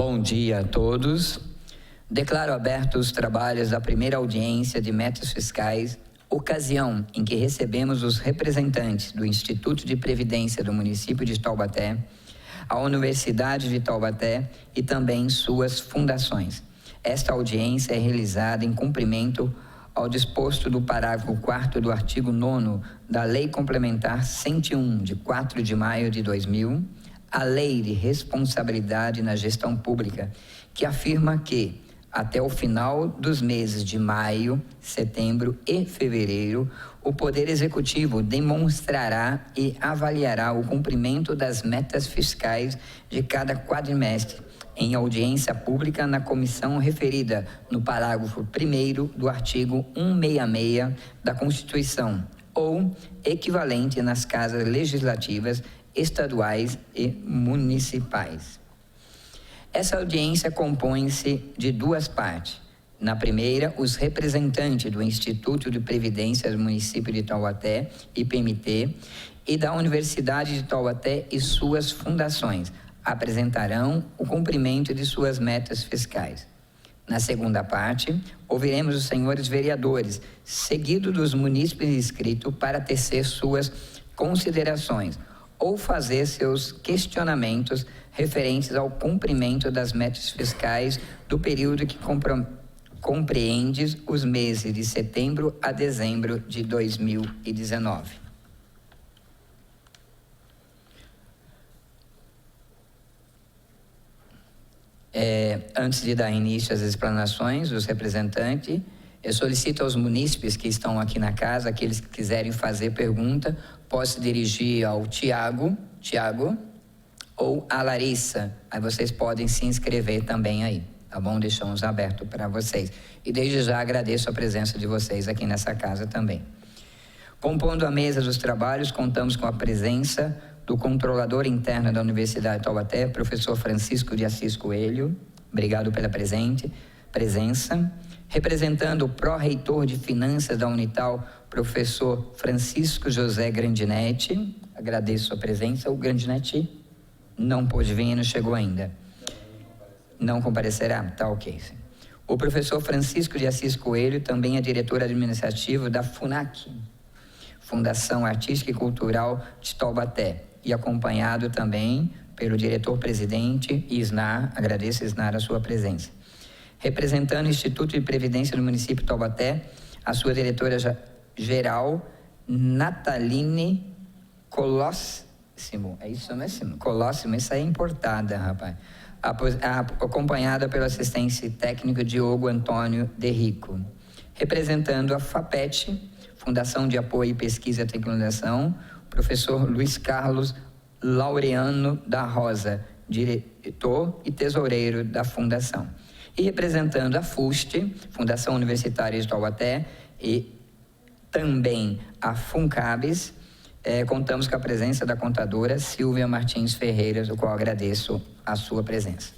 Bom dia a todos. Declaro abertos os trabalhos da primeira audiência de metas fiscais, ocasião em que recebemos os representantes do Instituto de Previdência do município de Taubaté, a Universidade de Taubaté e também suas fundações. Esta audiência é realizada em cumprimento ao disposto do parágrafo 4º do artigo 9º da Lei Complementar 101, de 4 de maio de 2000, a Lei de Responsabilidade na Gestão Pública, que afirma que, até o final dos meses de maio, setembro e fevereiro, o Poder Executivo demonstrará e avaliará o cumprimento das metas fiscais de cada quadrimestre, em audiência pública na comissão referida no parágrafo 1º do artigo 166 da Constituição, ou equivalente nas casas legislativas estaduais e municipais. Essa audiência compõe-se de duas partes. Na primeira, os representantes do Instituto de Previdência do município de Taubaté, IPMT, e da Universidade de Taubaté e suas fundações apresentarão o cumprimento de suas metas fiscais. Na segunda parte, ouviremos os senhores vereadores, seguido dos munícipes inscritos, para tecer suas considerações ou fazer seus questionamentos referentes ao cumprimento das metas fiscais do período que compreende os meses de setembro a dezembro de 2019. Antes de dar início às explanações dos representantes, eu solicito aos munícipes que estão aqui na casa, aqueles que quiserem fazer pergunta, posso dirigir ao Tiago, ou a Larissa. Aí vocês podem se inscrever também aí, tá bom? Deixamos aberto para vocês. E desde já agradeço a presença de vocês aqui nessa casa também. Compondo a mesa dos trabalhos, contamos com a presença do controlador interno da Universidade de Taubaté, professor Francisco de Assis Coelho. Obrigado pela presença. Representando o pró-reitor de Finanças da Unital, professor Francisco José Grandinetti. Agradeço a presença. O Grandinetti não pôde vir, não chegou ainda. Não comparecerá? Tá ok. Sim. O professor Francisco de Assis Coelho também é diretor administrativo da FUNAC, Fundação Artística e Cultural de Taubaté, e acompanhado também pelo diretor-presidente Isnar. Agradeço, Isnar, a sua presença. Representando o Instituto de Previdência do município de Taubaté, a sua diretora-geral, Nataline Colóssimo. É isso mesmo? Colóssimo, isso aí é importada, rapaz. Acompanhada pelo assistente técnico Diogo Antônio de Rico. Representando a FAPET, Fundação de Apoio e Pesquisa e Tecnologização, professor Luiz Carlos Laureano da Rosa, diretor e tesoureiro da Fundação. E representando a FUST, Fundação Universitária de Taubaté, e também a FUNCABES, contamos com a presença da contadora Silvia Martins Ferreira, do qual agradeço a sua presença.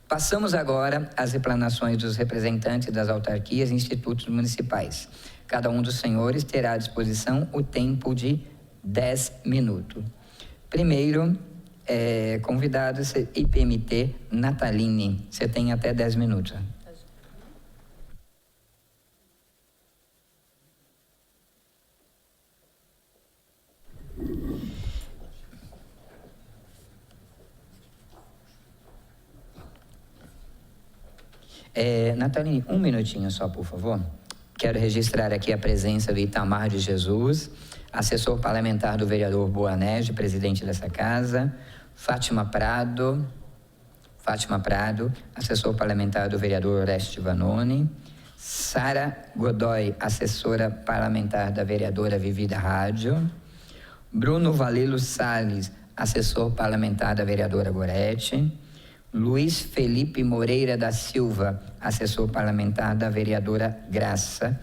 Passamos agora às explanações dos representantes das autarquias e institutos municipais. Cada um dos senhores terá à disposição o tempo de 10 minutos. Primeiro, convidado, IPMT Nataline. Você tem até 10 minutos. Nataline, um minutinho só, por favor. Quero registrar aqui a presença do Itamar de Jesus, assessor parlamentar do vereador Boanerges, presidente dessa casa, Fátima Prado, assessor parlamentar do vereador Oreste Vanoni, Sara Godoy, assessora parlamentar da vereadora Vivida Rádio, Bruno Valilo Salles, assessor parlamentar da vereadora Gorete, Luiz Felipe Moreira da Silva, assessor parlamentar da vereadora Graça.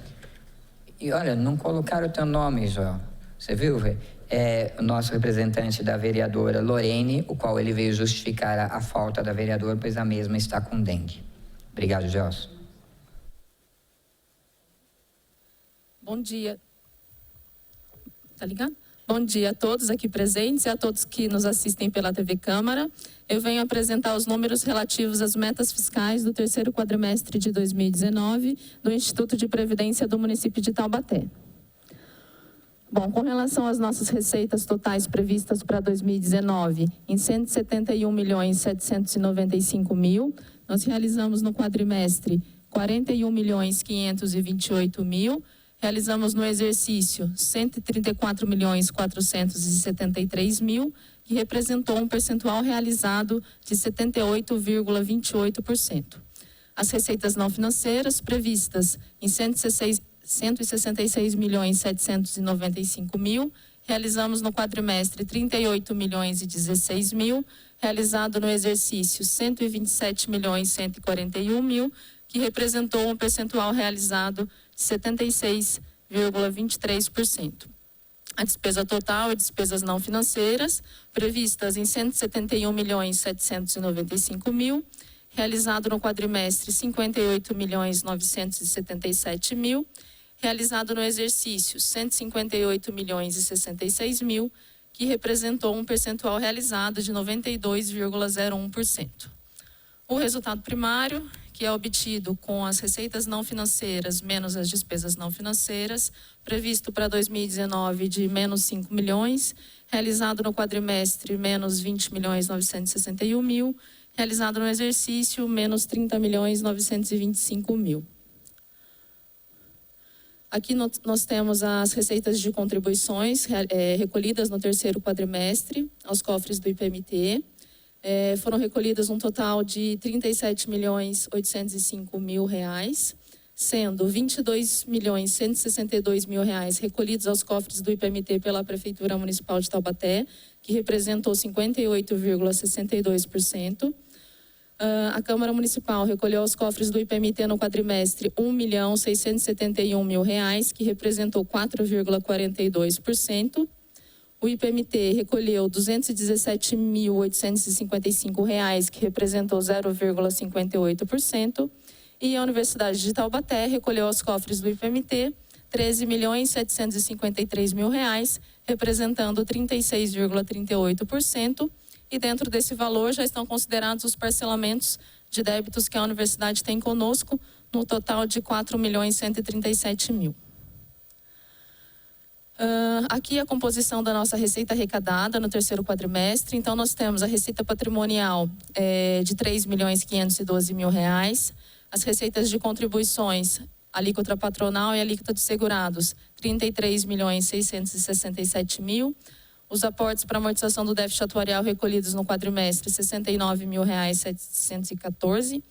E olha, não colocaram o teu nome, João. Você viu? O nosso representante da vereadora Lorene, o qual ele veio justificar a falta da vereadora, pois a mesma está com dengue. Obrigado, Gelson. Bom dia. Tá ligado? Bom dia a todos aqui presentes e a todos que nos assistem pela TV Câmara. Eu venho apresentar os números relativos às metas fiscais do terceiro quadrimestre de 2019 do Instituto de Previdência do município de Taubaté. Bom, com relação às nossas receitas totais previstas para 2019, em 171.795.000, nós realizamos no quadrimestre 41.528.000, realizamos no exercício 134.473.000, que representou um percentual realizado de 78,28%. As receitas não financeiras previstas em 166.795.000, realizamos no quadrimestre 38.016.000, realizado no exercício 127.141.000, que representou um percentual realizado de 76,23%. A despesa total e despesas não financeiras, previstas em 171.795.000, realizado no quadrimestre 58.977.000, realizado no exercício 158.066.000, que representou um percentual realizado de 92,01%. O resultado primário, que é obtido com as receitas não financeiras menos as despesas não financeiras, previsto para 2019 de menos 5 milhões, realizado no quadrimestre menos 20.961.000, realizado no exercício menos 30.925.000. Aqui nós temos as receitas de contribuições recolhidas no terceiro quadrimestre aos cofres do IPMT. Foram recolhidas um total de R$ 37.805.000, sendo R$ 22.162.000 recolhidos aos cofres do IPMT pela Prefeitura Municipal de Taubaté, que representou 58,62%. A Câmara Municipal recolheu aos cofres do IPMT no quadrimestre R$ 1.671.000, que representou 4,42%. O IPMT recolheu R$ 217.855, que representou 0,58%. E a Universidade de Taubaté recolheu aos cofres do IPMT R$ 13.753.000, representando 36,38%. E dentro desse valor já estão considerados os parcelamentos de débitos que a universidade tem conosco, no total de R$ 4.137.000. Aqui a composição da nossa receita arrecadada no terceiro quadrimestre. Então, nós temos a receita patrimonial de R$ 3.512.000, as receitas de contribuições, alíquota patronal e alíquota de segurados, R$ 33.667.000, os aportes para amortização do déficit atuarial recolhidos no quadrimestre, R$ 69.714,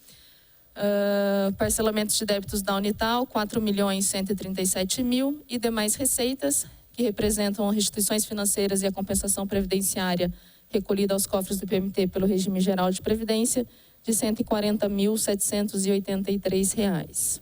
parcelamentos de débitos da Unital, R$ 4.137.000 e demais receitas, que representam restituições financeiras e a compensação previdenciária recolhida aos cofres do IPMT pelo regime geral de previdência, de R$ 140.783.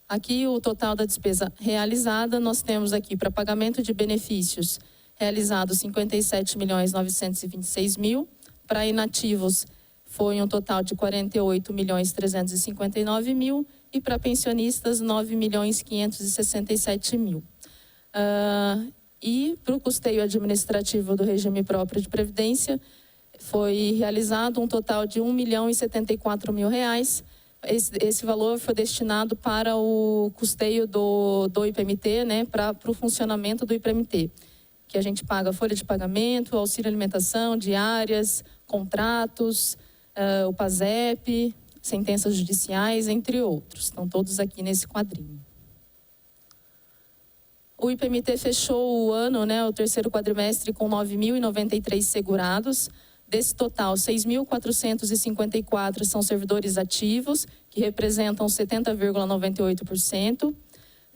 Aqui o total da despesa realizada, nós temos aqui para pagamento de benefícios realizados R$ 57.926.000, para inativos foi um total de R$ 48.359.000 e para pensionistas R$ 9.567.000. E para o custeio administrativo do regime próprio de previdência foi realizado um total de R$ 1.074.000. Esse valor foi destinado para o custeio do IPMT, né, para o funcionamento do IPMT, que a gente paga folha de pagamento, auxílio alimentação, diárias, contratos, o PASEP, sentenças judiciais, entre outros. Estão todos aqui nesse quadrinho. O IPMT fechou o ano, né, o terceiro quadrimestre, com 9.093 segurados. Desse total, 6.454 são servidores ativos, que representam 70,98%.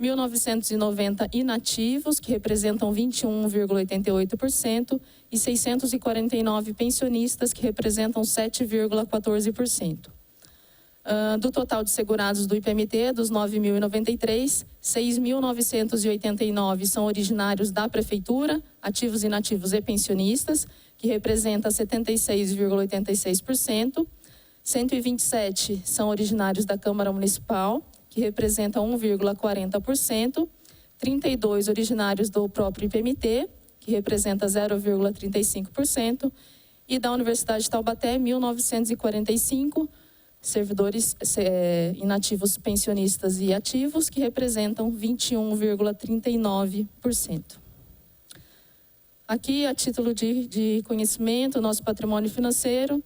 1.990 inativos, que representam 21,88%. E 649 pensionistas, que representam 7,14%. Do total de segurados do IPMT, dos 9.093, 6.989 são originários da Prefeitura, ativos, inativos e pensionistas, que representa 76,86%. 127 são originários da Câmara Municipal, que representa 1,40%. 32 originários do próprio IPMT, que representa 0,35%, e da Universidade de Taubaté, 1.945 servidores inativos pensionistas e ativos, que representam 21,39%. Aqui, a título de conhecimento, nosso patrimônio financeiro,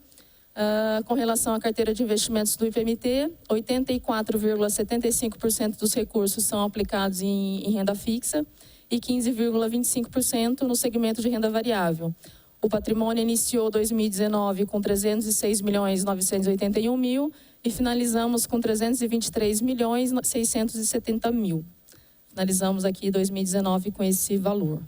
com relação à carteira de investimentos do IPMT, 84,75% dos recursos são aplicados em renda fixa e 15,25% no segmento de renda variável. O patrimônio iniciou 2019 com 306.981.000 e finalizamos com 323.670.000. Finalizamos aqui 2019 com esse valor.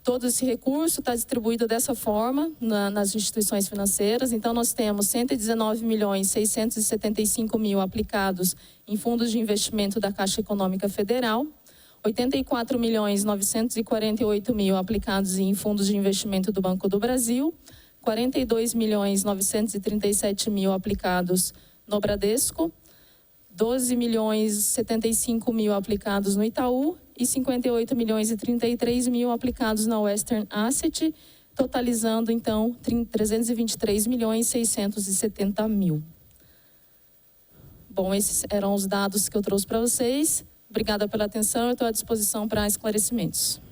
Todo esse recurso está distribuído dessa forma nas instituições financeiras. Então, nós temos 119.675.000 aplicados em fundos de investimento da Caixa Econômica Federal, 84.948.000 aplicados em fundos de investimento do Banco do Brasil, 42.937.000 aplicados no Bradesco, 12.075.000 aplicados no Itaú e 58.033.000 aplicados na Western Asset, totalizando, então, 323.670.000. Bom, esses eram os dados que eu trouxe para vocês. Obrigada pela atenção, eu estou à disposição para esclarecimentos.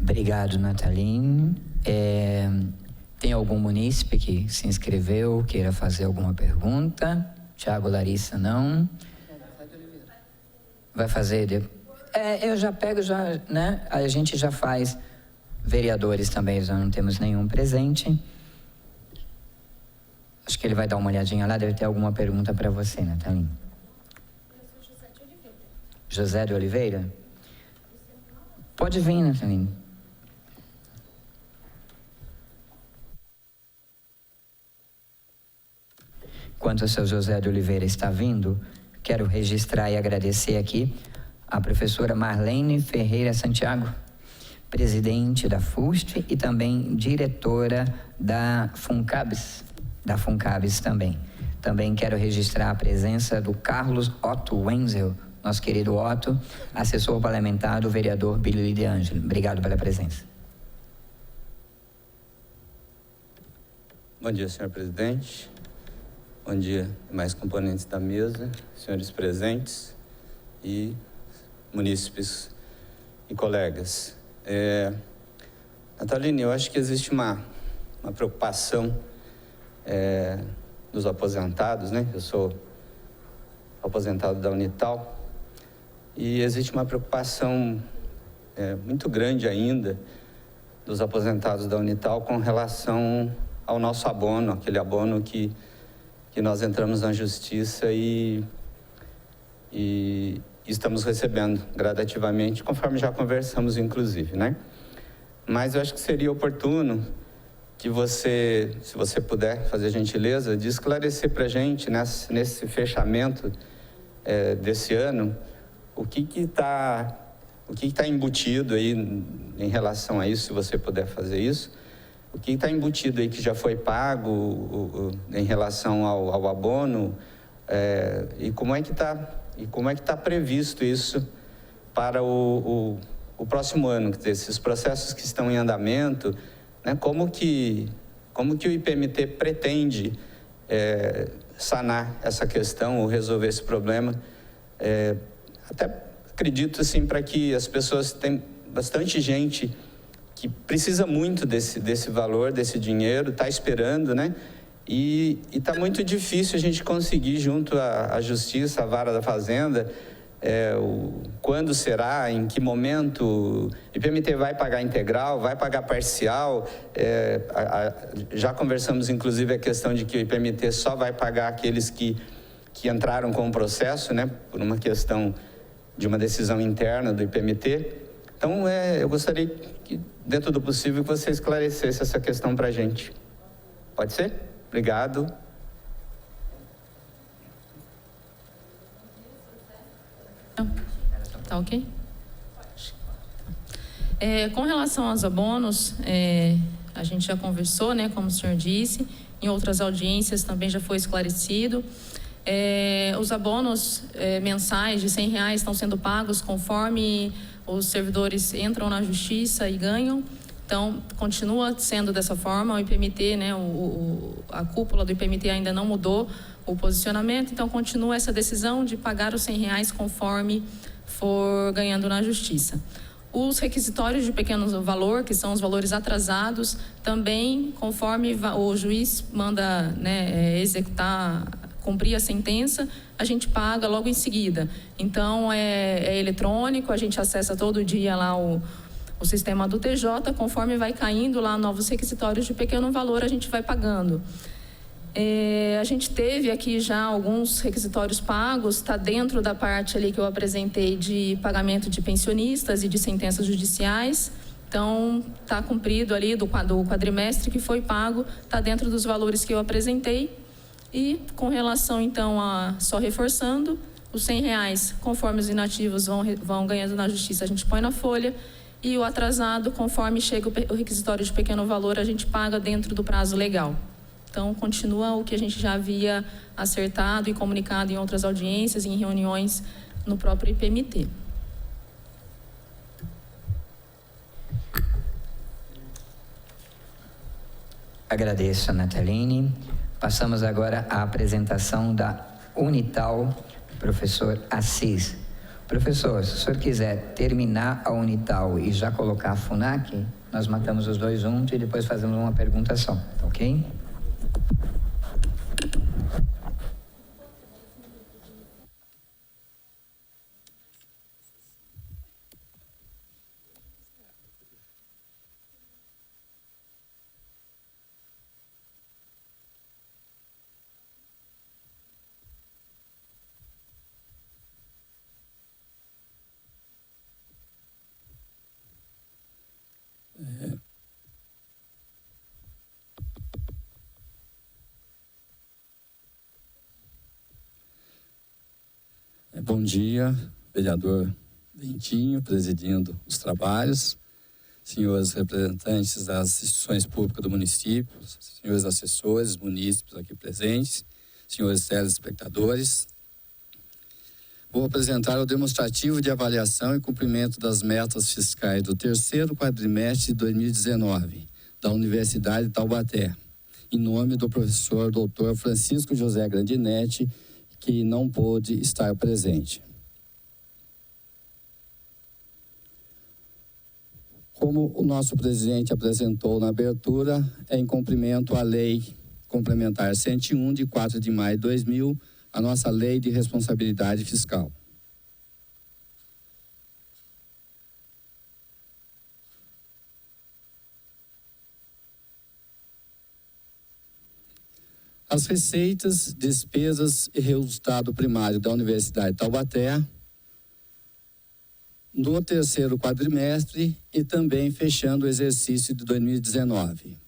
Obrigado, Nathaline. Tem algum munícipe que se inscreveu, queira fazer alguma pergunta? Tiago, Larissa, não. Vai fazer? Eu já pego, né? A gente já faz. Vereadores também, já não temos nenhum presente. Acho que ele vai dar uma olhadinha lá, deve ter alguma pergunta para você, Nathaline. José de Oliveira? Pode vir, Nathaline. Enquanto o seu José de Oliveira está vindo, quero registrar e agradecer aqui a professora Marlene Ferreira Santiago, presidente da FUST e também diretora da FUNCABS também. Também quero registrar a presença do Carlos Otto Wenzel, nosso querido Otto, assessor parlamentar do vereador Bílio de Ângelo. Obrigado pela presença. Bom dia, senhor presidente. Bom dia, demais componentes da mesa, senhores presentes e munícipes e colegas. Nathaline, eu acho que existe uma preocupação dos aposentados, né? Eu sou aposentado da Unital e existe uma preocupação muito grande ainda dos aposentados da Unital com relação ao nosso abono, aquele abono que nós entramos na justiça e estamos recebendo gradativamente, conforme já conversamos, inclusive, né? Mas eu acho que seria oportuno que você, se você puder fazer a gentileza, de esclarecer para a gente, nesse fechamento desse ano, o que está embutido aí em relação a isso, se você puder fazer isso, o que está embutido aí que já foi pago em relação ao abono, e como é que está previsto isso para o próximo ano, quer dizer, esses processos que estão em andamento, né, como que o IPMT pretende sanar essa questão ou resolver esse problema? Até acredito, assim, para que as pessoas, tem bastante gente que precisa muito desse valor, desse dinheiro, está esperando, né? E está muito difícil a gente conseguir junto à Justiça, à Vara da Fazenda, quando será, em que momento, o IPMT vai pagar integral, vai pagar parcial, já conversamos inclusive a questão de que o IPMT só vai pagar aqueles que entraram com o processo, né, por uma questão de uma decisão interna do IPMT. Então, eu gostaria que, dentro do possível, que você esclarecesse essa questão para a gente. Pode ser? Obrigado. Tá ok? Com relação aos abonos, a gente já conversou, né, como o senhor disse, em outras audiências também já foi esclarecido. Os abonos mensais de R$100 estão sendo pagos conforme os servidores entram na justiça e ganham. Então, continua sendo dessa forma. O IPMT, né, a cúpula do IPMT ainda não mudou o posicionamento, então continua essa decisão de pagar os R$100 conforme for ganhando na justiça. Os requisitórios de pequeno valor, que são os valores atrasados, também, conforme o juiz manda, né, executar, cumprir a sentença, a gente paga logo em seguida. Então, é eletrônico, a gente acessa todo dia lá o sistema do TJ, conforme vai caindo lá novos requisitórios de pequeno valor, a gente vai pagando. A gente teve aqui já alguns requisitórios pagos, está dentro da parte ali que eu apresentei de pagamento de pensionistas e de sentenças judiciais. Então, está cumprido ali do quadrimestre que foi pago, está dentro dos valores que eu apresentei. E com relação, então, só reforçando, os R$100, conforme os inativos vão ganhando na justiça, a gente põe na folha. E o atrasado, conforme chega o requisitório de pequeno valor, a gente paga dentro do prazo legal. Então, continua o que a gente já havia acertado e comunicado em outras audiências e em reuniões no próprio IPMT. Agradeço, Nataline. Passamos agora à apresentação da Unital, professor Assis. Professor, se o senhor quiser terminar a Unital e já colocar a FUNAC, nós matamos os dois juntos e depois fazemos uma pergunta só, ok? Bom dia, vereador Bentinho, presidindo os trabalhos, senhores representantes das instituições públicas do município, senhores assessores, munícipes aqui presentes, senhores telespectadores. Vou apresentar o demonstrativo de avaliação e cumprimento das metas fiscais do terceiro quadrimestre de 2019, da Universidade de Taubaté, em nome do professor Dr. Francisco José Grandinetti, que não pôde estar presente. Como o nosso presidente apresentou na abertura, é em cumprimento à Lei Complementar 101, de 4 de maio de 2000, a nossa Lei de Responsabilidade Fiscal. As receitas, despesas e resultado primário da Universidade de Taubaté no terceiro quadrimestre e também fechando o exercício de 2019.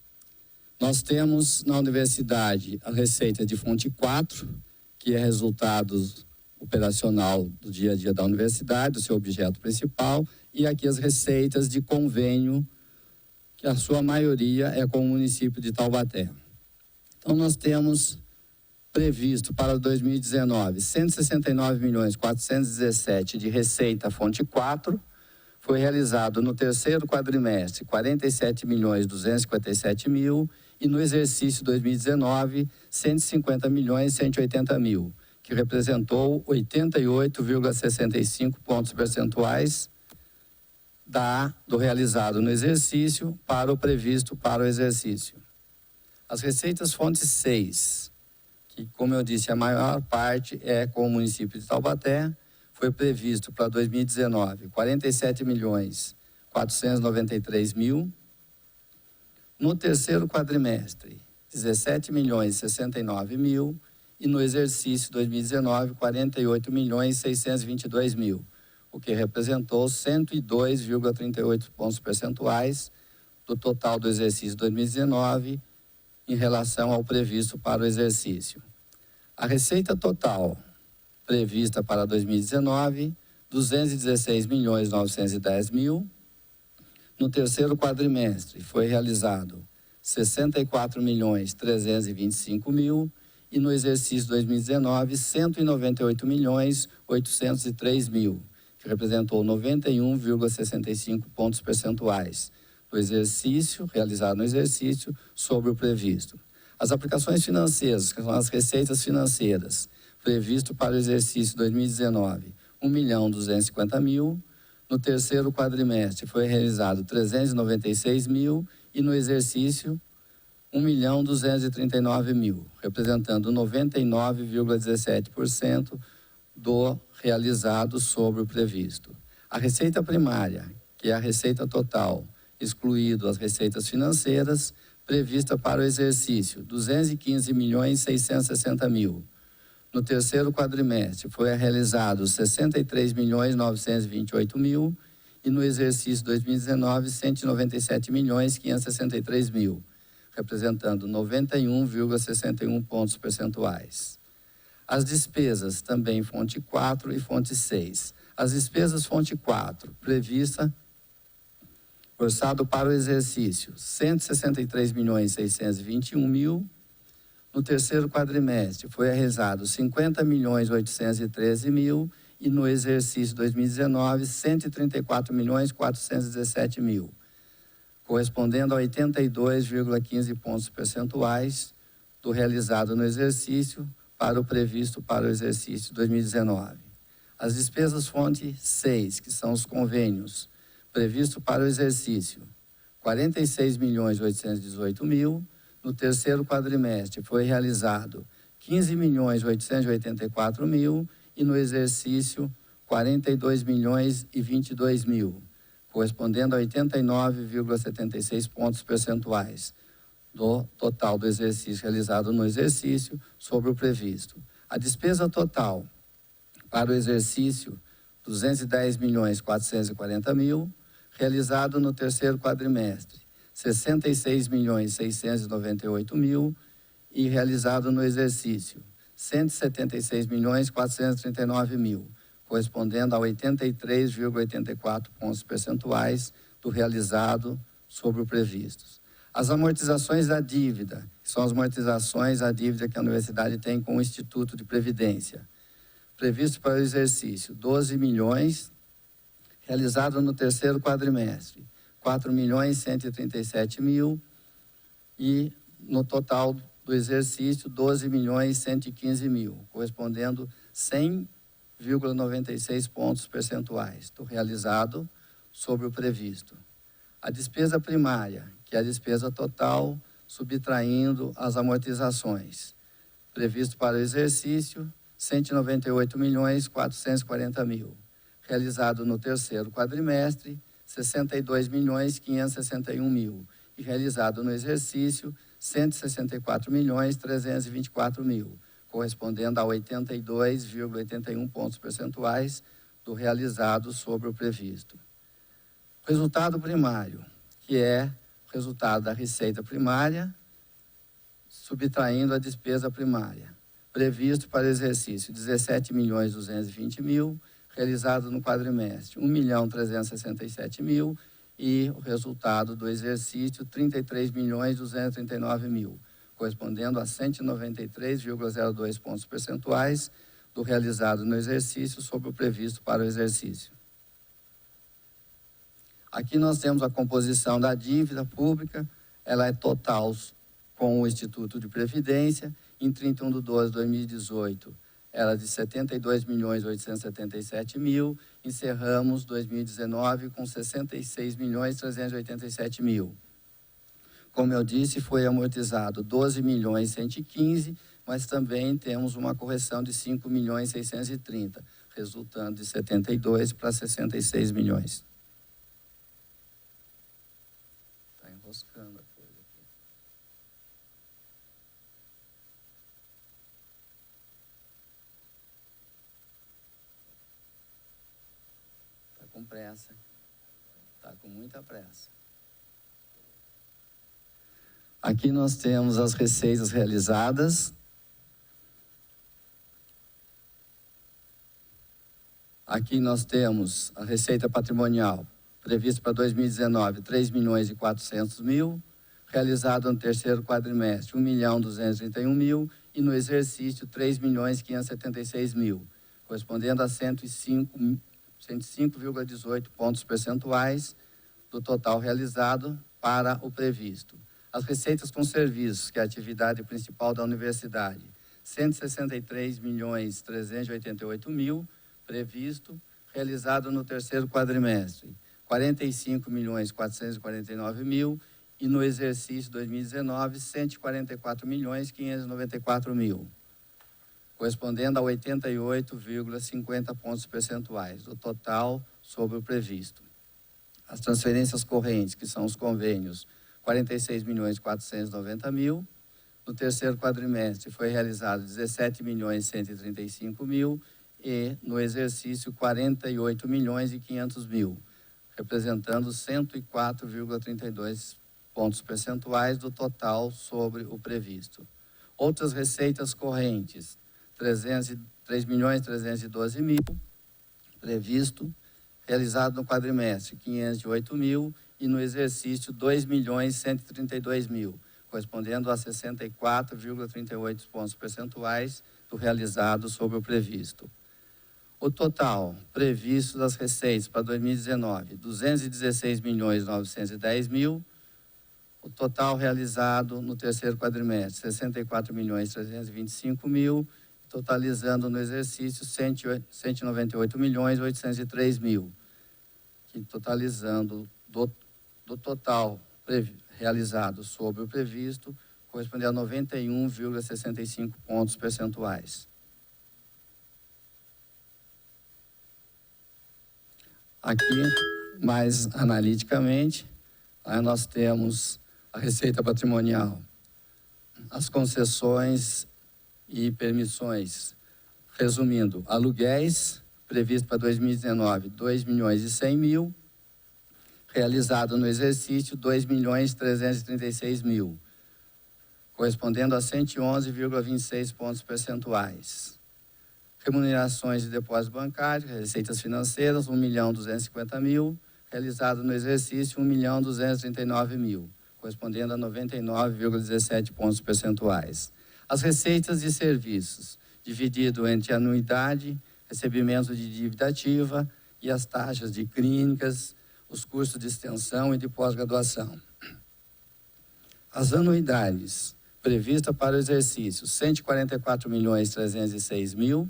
Nós temos na universidade a receita de fonte 4, que é resultado operacional do dia a dia da universidade, o seu objeto principal, e aqui as receitas de convênio, que a sua maioria é com o município de Taubaté. Então, nós temos previsto para 2019 169.417 de receita fonte 4, foi realizado no terceiro quadrimestre 47.257.000 e no exercício 2019 150.180.000, que representou 88,65 pontos percentuais do realizado no exercício para o previsto para o exercício. As receitas fonte 6, que, como eu disse, a maior parte é com o município de Taubaté, foi previsto para 2019 47.493.000. No terceiro quadrimestre, 17.069.000 e no exercício 2019, 48.622.000, o que representou 102,38 pontos percentuais do total do exercício 2019 em relação ao previsto para o exercício. A receita total prevista para 2019, 216.910.000. No terceiro quadrimestre foi realizado 64.325.000 e no exercício 2019, 198.803 mil, que representou 91,65 pontos percentuais do exercício, realizado no exercício, sobre o previsto. As aplicações financeiras, que são as receitas financeiras, previsto para o exercício 2019, 1.250 mil. No terceiro quadrimestre foi realizado 396 mil e no exercício 1.239 mil, representando 99,17% do realizado sobre o previsto. A receita primária, que é a receita total, excluído as receitas financeiras, prevista para o exercício 215.660 mil. No terceiro quadrimestre foi realizado 63.928 mil e no exercício 2019 197.563 mil, representando 91,61 pontos percentuais. As despesas também fonte 4 e fonte 6. As despesas fonte 4, prevista, orçado para o exercício 163.621 mil. No terceiro quadrimestre foi realizado 50.813 mil e no exercício 2019 134.417 mil, correspondendo a 82,15 pontos percentuais do realizado no exercício para o previsto para o exercício 2019. As despesas fonte 6, que são os convênios, previsto para o exercício 46.818 mil. No terceiro quadrimestre foi realizado 15.884 mil e no exercício 42.022 mil, correspondendo a 89,76 pontos percentuais do total do exercício realizado no exercício sobre o previsto. A despesa total para o exercício 210.440 mil, realizado no terceiro quadrimestre 66.698 mil e realizado no exercício 176.439 mil, correspondendo a 83,84 pontos percentuais do realizado sobre o previsto. As amortizações da dívida, que são as amortizações da dívida que a universidade tem com o Instituto de Previdência, previsto para o exercício 12 milhões, realizado no terceiro quadrimestre 4.137 mil e no total do exercício 12.115 mil, correspondendo 100,96 pontos percentuais do realizado sobre o previsto. A despesa primária, que é a despesa total, subtraindo as amortizações, previsto para o exercício 198.440 mil, realizado no terceiro quadrimestre 62.561 mil e realizado no exercício 164.324 mil, correspondendo a 82,81 pontos percentuais do realizado sobre o previsto. Resultado primário, que é o resultado da receita primária, subtraindo a despesa primária, previsto para exercício 17.220 mil, realizado no quadrimestre 1.367 mil e o resultado do exercício 33.239 mil, correspondendo a 193,02 pontos percentuais do realizado no exercício sobre o previsto para o exercício. Aqui nós temos a composição da dívida pública, ela é total com o Instituto de Previdência, em 31/12/2018, era de 72.877 mil, encerramos 2019 com 66.387 mil. Como eu disse, foi amortizado 12.115, mas também temos uma correção de 5.630, resultando de 72 para 66 milhões. Está enroscando a coisa aqui. Está com pressa. Está com muita pressa. Aqui nós temos as receitas realizadas. Aqui nós temos a receita patrimonial prevista para 2019, 3.400.000, realizado no terceiro quadrimestre, 1.231.000, e no exercício, 3.576.000, correspondendo a 105,18 pontos percentuais do total realizado para o previsto. As receitas com serviços, que é a atividade principal da universidade, 163.388.000, previsto, realizado no terceiro quadrimestre, 45.449.000, e no exercício 2019, 144.594.000, correspondendo a 88,50 pontos percentuais do total sobre o previsto. As transferências correntes, que são os convênios, 46.490.000. No terceiro quadrimestre foi realizado 17.135.000 e no exercício 48.500.000, representando 104,32 pontos percentuais do total sobre o previsto. Outras receitas correntes, 3.312.000, previsto, realizado no quadrimestre, 508.000, e no exercício, 2.132.000, correspondendo a 64,38 pontos percentuais do realizado sobre o previsto. O total previsto das receitas para 2019, 216.910.000, o total realizado no terceiro quadrimestre, 64.325.000, totalizando no exercício 198.803.000, que totalizando do total realizado sobre o previsto, corresponde a 91,65 pontos percentuais. Aqui, mais analiticamente, aí nós temos a receita patrimonial, as concessões e permissões. Resumindo, aluguéis, previsto para 2019, 2.100.000, realizado no exercício, 2.336.000, correspondendo a 111,26 pontos percentuais. Remunerações de depósitos bancários, receitas financeiras, 1.250.000, realizado no exercício, 1.239.000, correspondendo a 99,17 pontos percentuais. As receitas de serviços, dividido entre anuidade, recebimento de dívida ativa e as taxas de clínicas, os cursos de extensão e de pós-graduação. As anuidades previstas para o exercício, 144.306.000,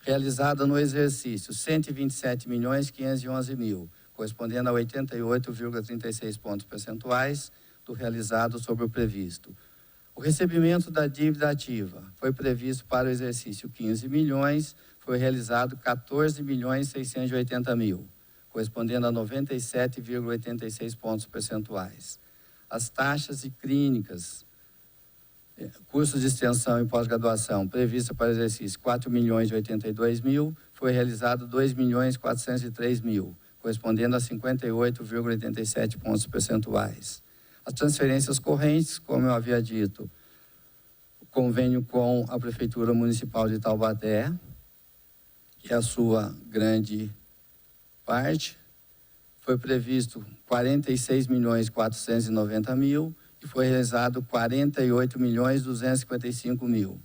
realizada no exercício, 127.511.000, correspondendo a 88,36 pontos percentuais do realizado sobre o previsto. O recebimento da dívida ativa foi previsto para o exercício 15 milhões, foi realizado 14.680.000, correspondendo a 97,86 pontos percentuais. As taxas e clínicas, cursos de extensão e pós-graduação prevista para o exercício 4.082.000, foi realizado 2.403.000, correspondendo a 58,87 pontos percentuais. As transferências correntes, como eu havia dito, o convênio com a Prefeitura Municipal de Taubaté, que é a sua grande parte, foi previsto 46.490.000 e foi realizado 48.255.000,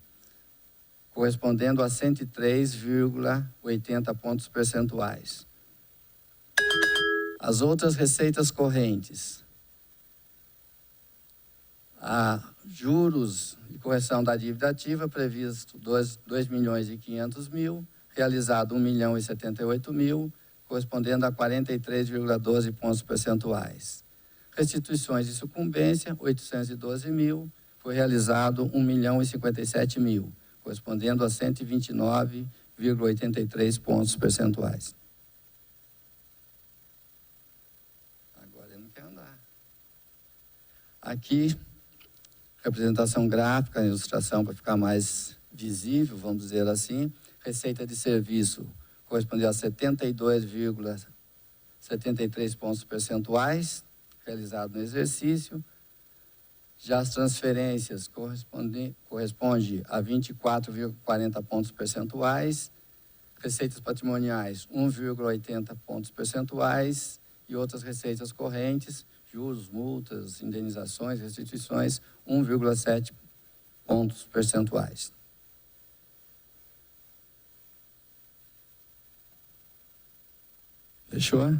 correspondendo a 103,80 pontos percentuais. As outras receitas correntes, a juros e correção da dívida ativa, previsto 2.500.000, realizado 1.078.000, correspondendo a 43,12 pontos percentuais. Restituições de sucumbência, 812.000, foi realizado 1.057.000, correspondendo a 129,83 pontos percentuais. Agora ele não quer andar. Aqui, representação gráfica, ilustração para ficar mais visível, vamos dizer assim. Receita de serviço correspondeu a 72,73 pontos percentuais, realizado no exercício. Já as transferências corresponde a 24,40 pontos percentuais. Receitas patrimoniais, 1,80 pontos percentuais. E outras receitas correntes, juros, multas, indenizações, restituições, 1,7 pontos percentuais. Fechou?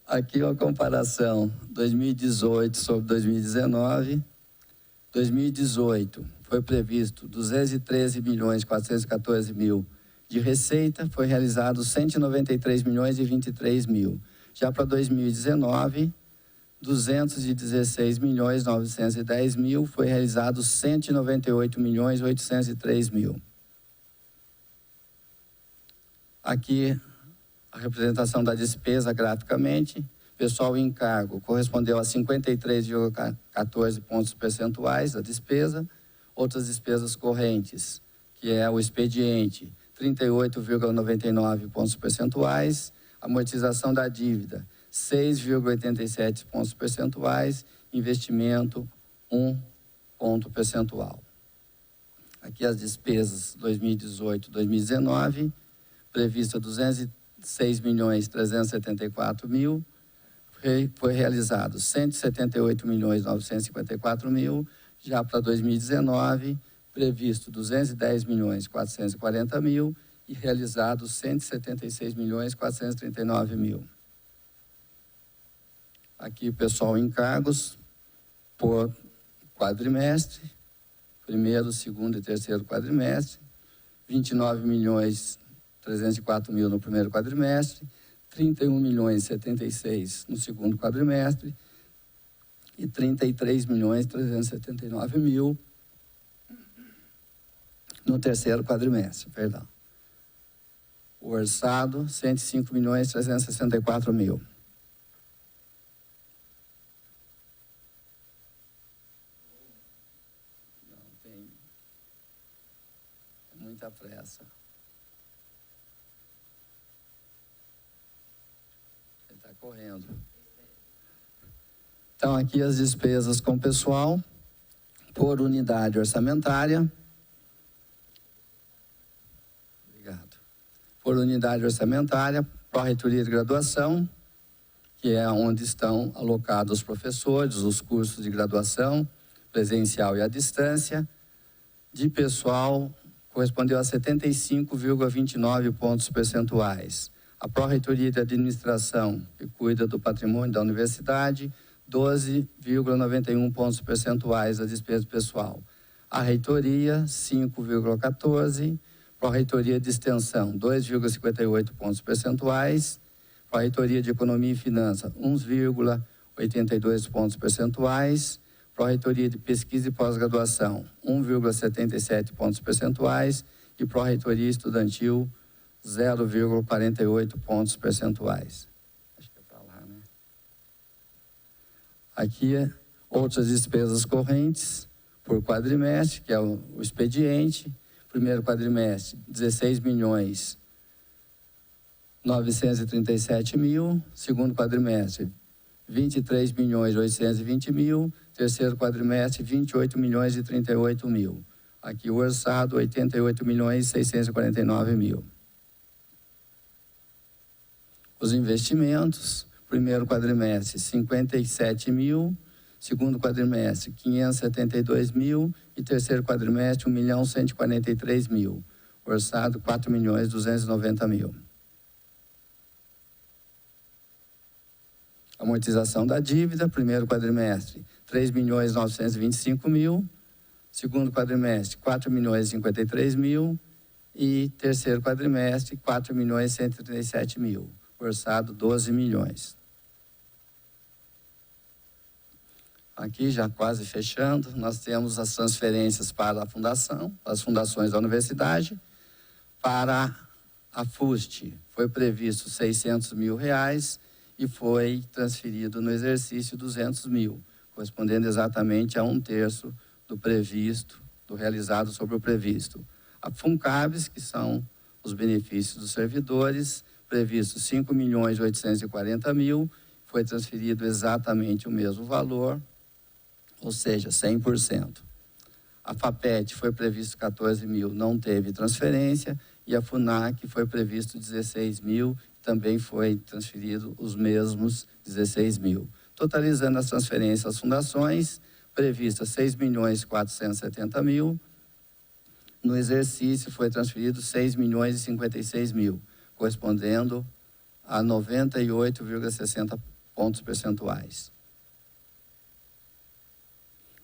Aqui a comparação 2018 sobre 2019. 2018 foi previsto 213.414.000 de receita, foi realizado 193.023.000. Já para 2019, 216.910.000, foi realizado 198.803.000. Aqui a representação da despesa graficamente. Pessoal em cargo correspondeu a 53,14 pontos percentuais da despesa. Outras despesas correntes, que é o expediente, 38,99 pontos percentuais. Amortização da dívida, 6,87 pontos percentuais. Investimento, 1 ponto percentual. Aqui as despesas 2018-2019, prevista 206.374.000, foi realizado 178.954.000, já para 2019, previsto 210.440.000 e realizado 176.439.000. Aqui o pessoal em cargos por quadrimestre, primeiro, segundo e terceiro quadrimestre, 29.304.000 no primeiro quadrimestre, 31.076 no segundo quadrimestre e 33.379.000 no terceiro quadrimestre, perdão. O orçado, 105.364.000. Não tem muita pressa. Correndo. Então, aqui as despesas com pessoal por unidade orçamentária. Obrigado. Por unidade orçamentária, pró-reitoria de graduação, que é onde estão alocados os professores, os cursos de graduação, presencial e à distância. De pessoal, correspondeu a 75,29 pontos percentuais. A pró-reitoria de administração, que cuida do patrimônio da universidade, 12,91 pontos percentuais da despesa pessoal. A reitoria, 5,14. Pró-reitoria de extensão, 2,58 pontos percentuais. Pró-reitoria de economia e finanças, 1,82 pontos percentuais. Pró-reitoria de pesquisa e pós-graduação, 1,77 pontos percentuais. E pró-reitoria estudantil, 0,48 pontos percentuais. Acho que é para lá, né? Aqui, outras despesas correntes por quadrimestre, que é o expediente. Primeiro quadrimestre, 16.937.000. Segundo quadrimestre, 23.820.000. Terceiro quadrimestre, 28.038.000. Aqui o orçado, 88.649.000. Os investimentos, primeiro quadrimestre, 57.000, segundo quadrimestre, 572.000 e terceiro quadrimestre, 1.143.000. Orçado, 4.290.000. Amortização da dívida, primeiro quadrimestre, 3.925.000, segundo quadrimestre, 4.053.000 e terceiro quadrimestre, 4.137.000. Orçado, 12 milhões. Aqui, já quase fechando, nós temos as transferências para a fundação, as fundações da universidade. Para a FUST, foi previsto R$600.000 e foi transferido no exercício 200.000, correspondendo exatamente a 1/3 do previsto, do realizado sobre o previsto. A FUNCABS, que são os benefícios dos servidores, previsto 5.840.000, foi transferido exatamente o mesmo valor, ou seja, 100%. A FAPET foi previsto 14.000, não teve transferência, e a FUNAC foi previsto 16.000, também foi transferido os mesmos 16 mil. Totalizando as transferências às fundações, previstas 6.470.000, no exercício foi transferido 6.056.000, correspondendo a 98,60 pontos percentuais.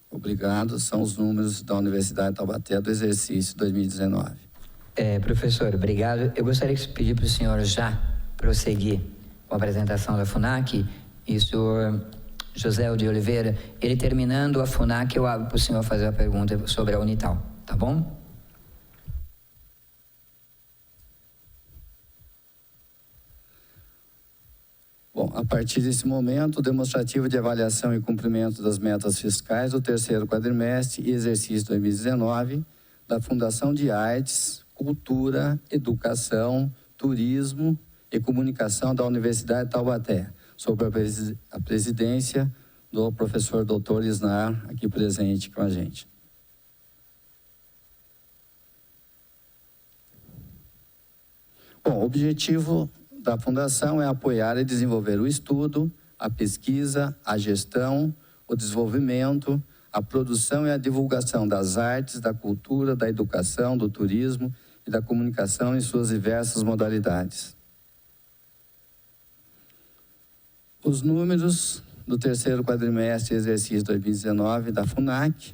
Obrigado, são os números da Universidade de Taubaté do exercício 2019. Professor, obrigado. Eu gostaria de pedir para o senhor já prosseguir com a apresentação da FUNAC, e o senhor José de Oliveira, ele terminando a FUNAC, eu abro para o senhor fazer a pergunta sobre a Unital, tá bom? Bom, a partir desse momento, o demonstrativo de avaliação e cumprimento das metas fiscais do terceiro quadrimestre e exercício 2019 da Fundação de Artes, Cultura, Educação, Turismo e Comunicação da Universidade de Taubaté, sob a presidência do professor Dr. Isnar, aqui presente com a gente. Bom, o objetivo da Fundação é apoiar e desenvolver o estudo, a pesquisa, a gestão, o desenvolvimento, a produção e a divulgação das artes, da cultura, da educação, do turismo e da comunicação em suas diversas modalidades. Os números do terceiro quadrimestre exercício 2019 da FUNAC: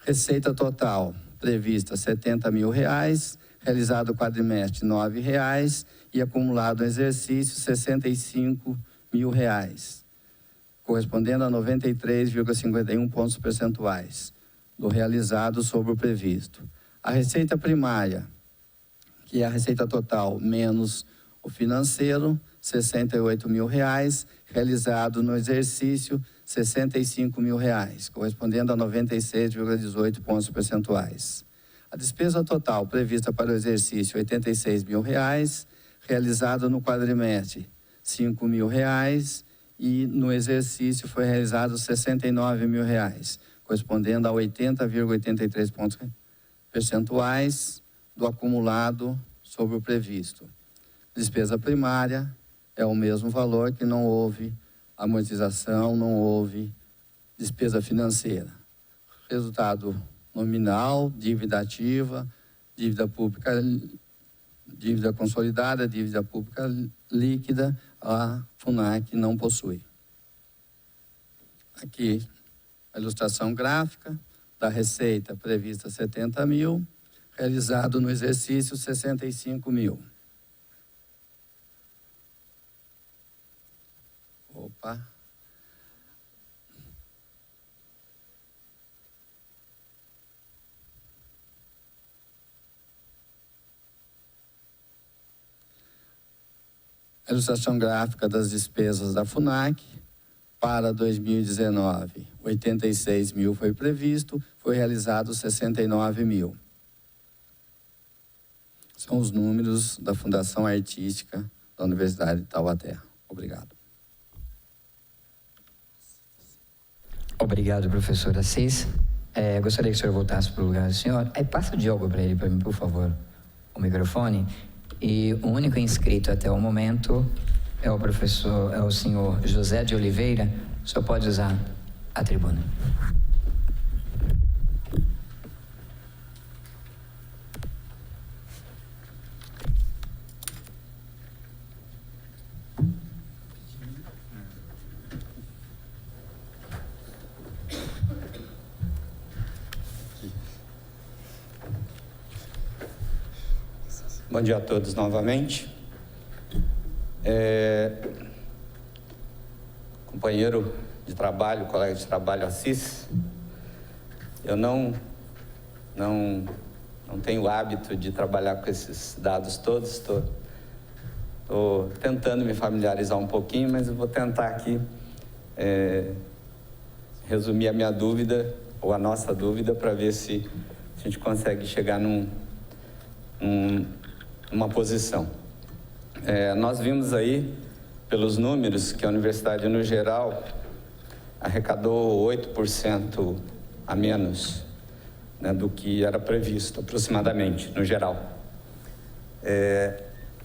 receita total prevista R$ 70.000, realizado o quadrimestre R$ 9,00 e acumulado no exercício R$ 65.000, correspondendo a 93,51 pontos percentuais do realizado sobre o previsto. A receita primária, que é a receita total menos o financeiro, R$ 68.000, realizado no exercício R$ 65.000, correspondendo a 96,18 pontos percentuais. A despesa total prevista para o exercício R$ 86.000, realizado no quadrimestre R$ 5.000 e no exercício foi realizado R$ 69.000, correspondendo a 80,83 pontos percentuais do acumulado sobre o previsto. Despesa primária é o mesmo valor, que não houve amortização, não houve despesa financeira. Resultado nominal, dívida ativa, dívida pública, dívida consolidada, dívida pública líquida, a FUNAC não possui. Aqui a ilustração gráfica da receita prevista 70.000, realizado no exercício 65.000. Opa. A ilustração gráfica das despesas da FUNAC para 2019, 86.000 foi previsto, foi realizado 69.000. São os números da Fundação Artística da Universidade de Taubaté. Obrigado. Obrigado, professor Assis. Gostaria que o senhor voltasse para o lugar do senhor. Passa o Diogo para ele, para mim, por favor, o microfone. E o único inscrito até o momento é o senhor José de Oliveira. O senhor pode usar a tribuna. Bom dia a todos novamente. Companheiro de trabalho, colega de trabalho Assis, eu não tenho o hábito de trabalhar com esses dados todos, estou tentando me familiarizar um pouquinho, mas eu vou tentar aqui resumir a minha dúvida, ou a nossa dúvida, para ver se a gente consegue chegar numa posição. Nós vimos aí, pelos números, que a universidade, no geral, arrecadou 8% a menos, né, do que era previsto, aproximadamente, no geral.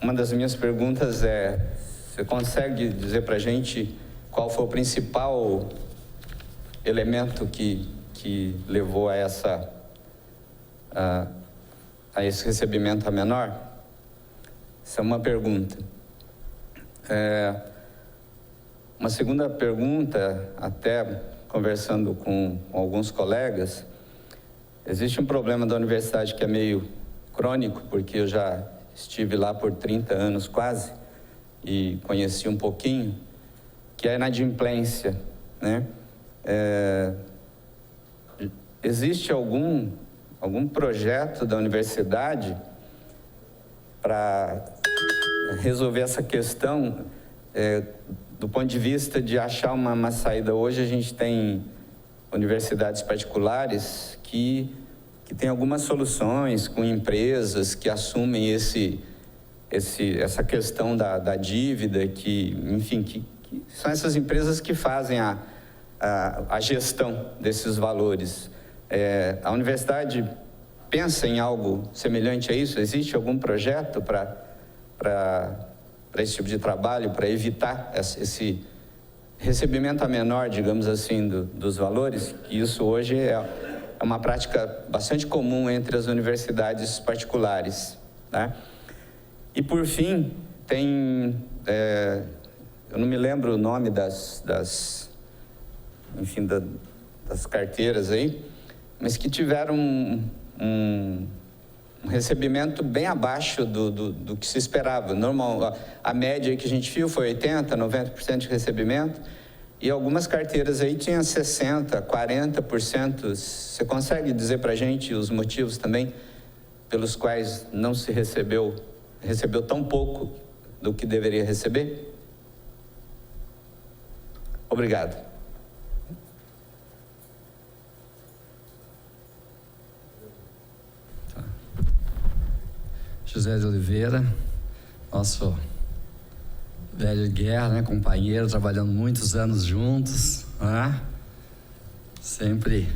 uma das minhas perguntas é, você consegue dizer para a gente qual foi o principal elemento que levou a esse recebimento a menor? Essa é uma pergunta. Uma segunda pergunta, até conversando com alguns colegas, existe um problema da universidade que é meio crônico, porque eu já estive lá por 30 anos quase, e conheci um pouquinho, que é a inadimplência, né? Existe algum projeto da universidade para resolver essa questão do ponto de vista de achar uma saída? Hoje a gente tem universidades particulares que têm algumas soluções com empresas que assumem essa questão da dívida, enfim, que são essas empresas que fazem a gestão desses valores. A universidade pensa em algo semelhante a isso? Existe algum projeto para esse tipo de trabalho, para evitar esse recebimento a menor, digamos assim, dos valores? E isso hoje é uma prática bastante comum entre as universidades particulares, né? E por fim, tem, eu não me lembro o nome das carteiras aí, mas que tiveram um recebimento bem abaixo do que se esperava. Normal, a média que a gente viu foi 80%, 90% de recebimento, e algumas carteiras aí tinham 60%, 40%. Você consegue dizer para a gente os motivos também pelos quais não se recebeu tão pouco do que deveria receber? Obrigado. José de Oliveira, nosso velho guerra, né, companheiro, trabalhando muitos anos juntos, né? Sempre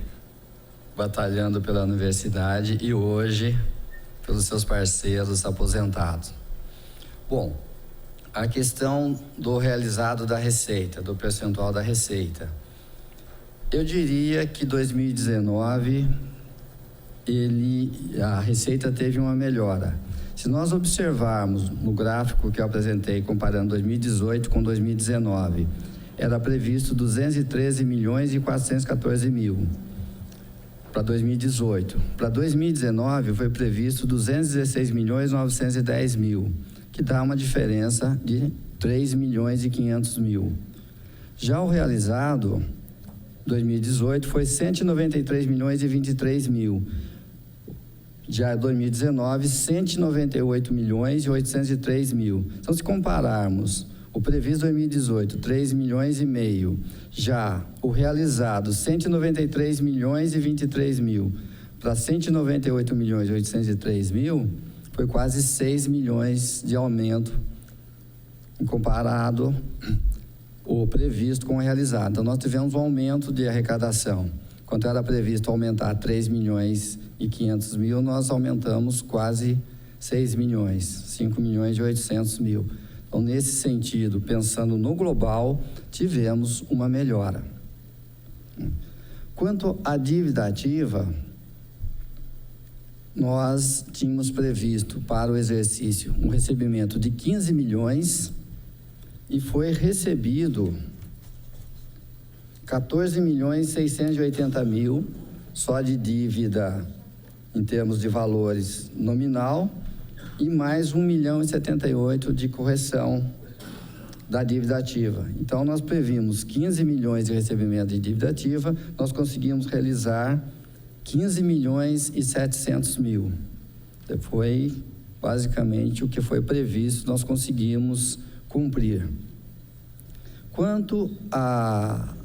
batalhando pela universidade e hoje pelos seus parceiros aposentados. Bom, a questão do realizado da receita, do percentual da receita. Eu diria que 2019 a receita teve uma melhora. Se nós observarmos no gráfico que eu apresentei, comparando 2018 com 2019, era previsto 213 milhões e 414 mil para 2018. Para 2019 foi previsto 216 milhões e 910 mil, que dá uma diferença de 3 milhões e 500 mil. Já o realizado, 2018, foi 193 milhões e 23 mil. Já 2019, 198 milhões e 803 mil. Então, se compararmos o previsto 2018, 3 milhões e meio, já o realizado, 193 milhões e 23 mil, para 198 milhões e 803 mil, foi quase 6 milhões de aumento comparado o previsto com o realizado. Então, nós tivemos um aumento de arrecadação. Quando era previsto aumentar 3 milhões e 500 mil, nós aumentamos quase 6 milhões, 5 milhões e 800 mil. Então, nesse sentido, pensando no global, tivemos uma melhora. Quanto à dívida ativa, nós tínhamos previsto para o exercício um recebimento de 15 milhões e foi recebido 14 milhões e 680 mil só de dívida em termos de valores nominal e mais 1 milhão e 78 de correção da dívida ativa. Então, nós previmos 15 milhões de recebimento de dívida ativa, nós conseguimos realizar 15 milhões e 700 mil. Foi basicamente o que foi previsto, nós conseguimos cumprir. Quanto à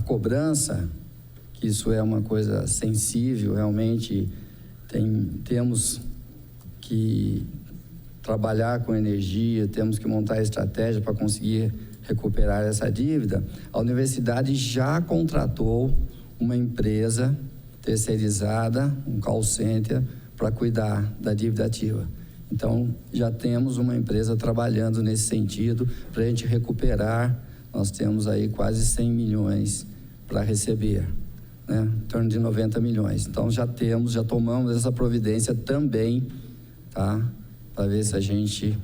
cobrança, que isso é uma coisa sensível, realmente temos que trabalhar com energia, temos que montar estratégia para conseguir recuperar essa dívida. A universidade já contratou uma empresa terceirizada, um call center, para cuidar da dívida ativa. Então, já temos uma empresa trabalhando nesse sentido para a gente recuperar. Nós temos aí quase 100 milhões para receber, né? Em torno de 90 milhões. Então, já tomamos essa providência também, tá? Para ver se a gente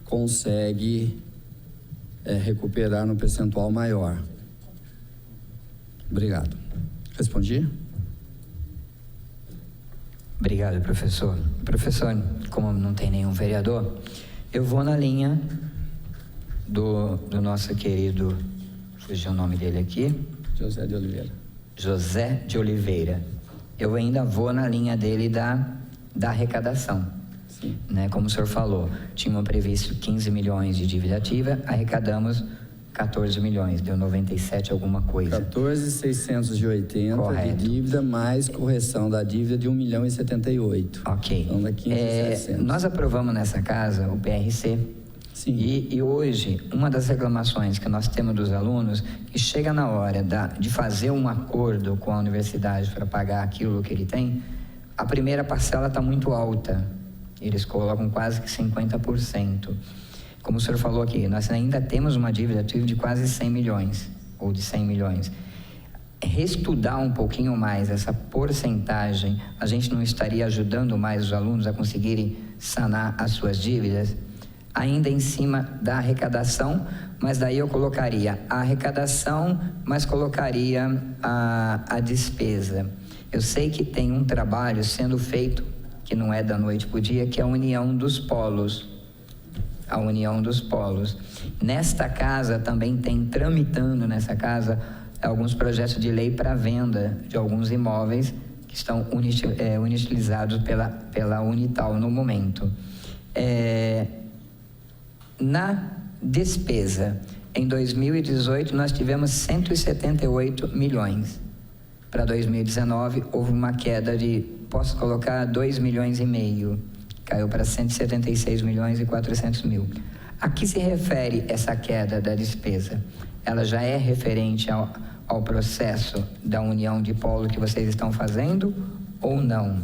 consegue recuperar no percentual maior. Obrigado. Respondi? Obrigado, professor. Professor, como não tem nenhum vereador, eu vou na linha do nosso querido, fugiu o nome dele aqui. José de Oliveira. José de Oliveira. Eu ainda vou na linha dele da arrecadação. Sim. Né? Como o senhor falou, tinham previsto 15 milhões de dívida ativa, arrecadamos 14 milhões, deu 97 alguma coisa. 14.680 Correto. de dívida, mais correção da dívida de 1.078. Ok. Então, dá 15.700. Nós aprovamos nessa casa o PRC. Sim. E hoje, uma das reclamações que nós temos dos alunos, que chega na hora de fazer um acordo com a universidade para pagar aquilo que ele tem, a primeira parcela está muito alta. Eles colocam quase que 50%. Como o senhor falou aqui, nós ainda temos uma dívida ativa de quase 100 milhões, ou de 100 milhões. Reestudar um pouquinho mais essa porcentagem, a gente não estaria ajudando mais os alunos a conseguirem sanar as suas dívidas? Ainda em cima da arrecadação, mas daí eu colocaria a arrecadação, mas colocaria a despesa. Eu sei que tem um trabalho sendo feito, que não é da noite para o dia, que é a união dos polos. A união dos polos. Nesta casa também tem, tramitando nessa casa, alguns projetos de lei para venda de alguns imóveis que estão utilizados pela Unital no momento. Na despesa, em 2018, nós tivemos 178 milhões. Para 2019, houve uma queda de, posso colocar, 2 milhões e meio. Caiu para 176 milhões e 400 mil. A que se refere essa queda da despesa? Ela já é referente ao processo da união de polo que vocês estão fazendo ou não?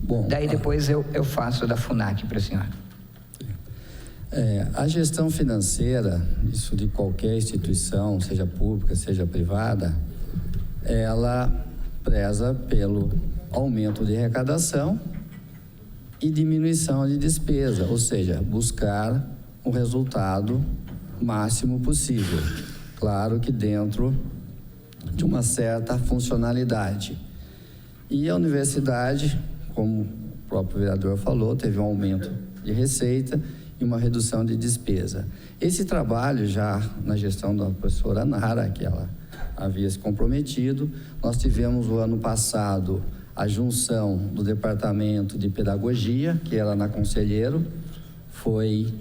Bom, daí depois eu faço da FUNAC para o senhor. A gestão financeira, isso de qualquer instituição, seja pública, seja privada, ela preza pelo aumento de arrecadação e diminuição de despesa, ou seja, buscar um resultado máximo possível. Claro que dentro de uma certa funcionalidade. E a universidade, como o próprio vereador falou, teve um aumento de receita e uma redução de despesa. Esse trabalho já na gestão da professora Nara, que ela havia se comprometido, nós tivemos o ano passado a junção do departamento de pedagogia, que era na Conselheiro, foi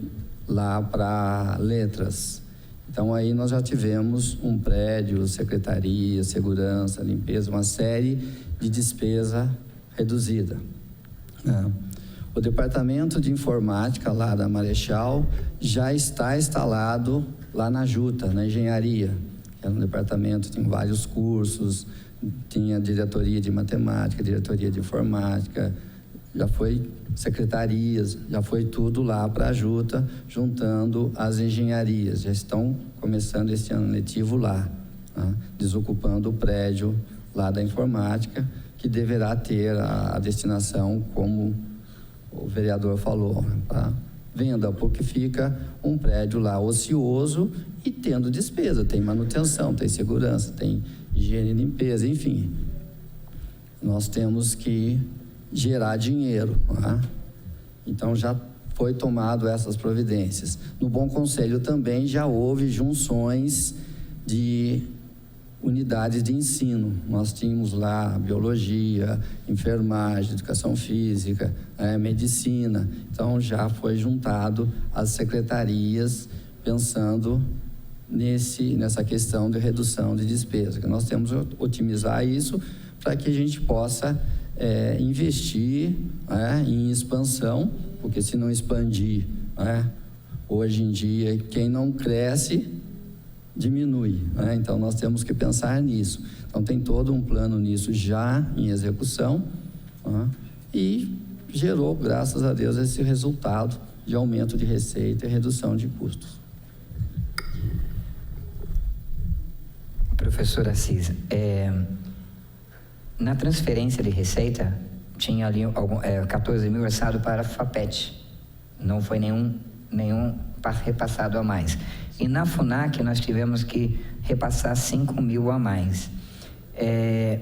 lá para letras. Então aí nós já tivemos um prédio, secretaria, segurança, limpeza, uma série de despesa reduzida. O departamento de informática lá da Marechal já está instalado lá na Juta, na engenharia. Era um departamento, tinha vários cursos, tinha diretoria de matemática, diretoria de informática, já foi secretarias, já foi tudo lá para a Juta, juntando as engenharias. Já estão começando esse ano letivo lá, né? Desocupando o prédio lá da informática, que deverá ter a destinação, como o vereador falou, para venda, porque fica um prédio lá ocioso e tendo despesa, tem manutenção, tem segurança, tem higiene e limpeza, enfim. Nós temos que gerar dinheiro, né? Então já foi tomado essas providências. No Bom Conselho também já houve junções de unidades de ensino. Nós tínhamos lá biologia, enfermagem, educação física, medicina. Então já foi juntado as secretarias pensando nessa questão de redução de despesa. Que nós temos que otimizar isso para que a gente possa investir em expansão, porque se não expandir, hoje em dia quem não cresce diminui, né? Então nós temos que pensar nisso. Então tem todo um plano nisso já em execução, e gerou, graças a Deus, esse resultado de aumento de receita e redução de custos. Professor Assis, na transferência de receita, tinha ali 14 mil orçado para a FAPET. Não foi nenhum repassado a mais. E na FUNAC, nós tivemos que repassar 5 mil a mais.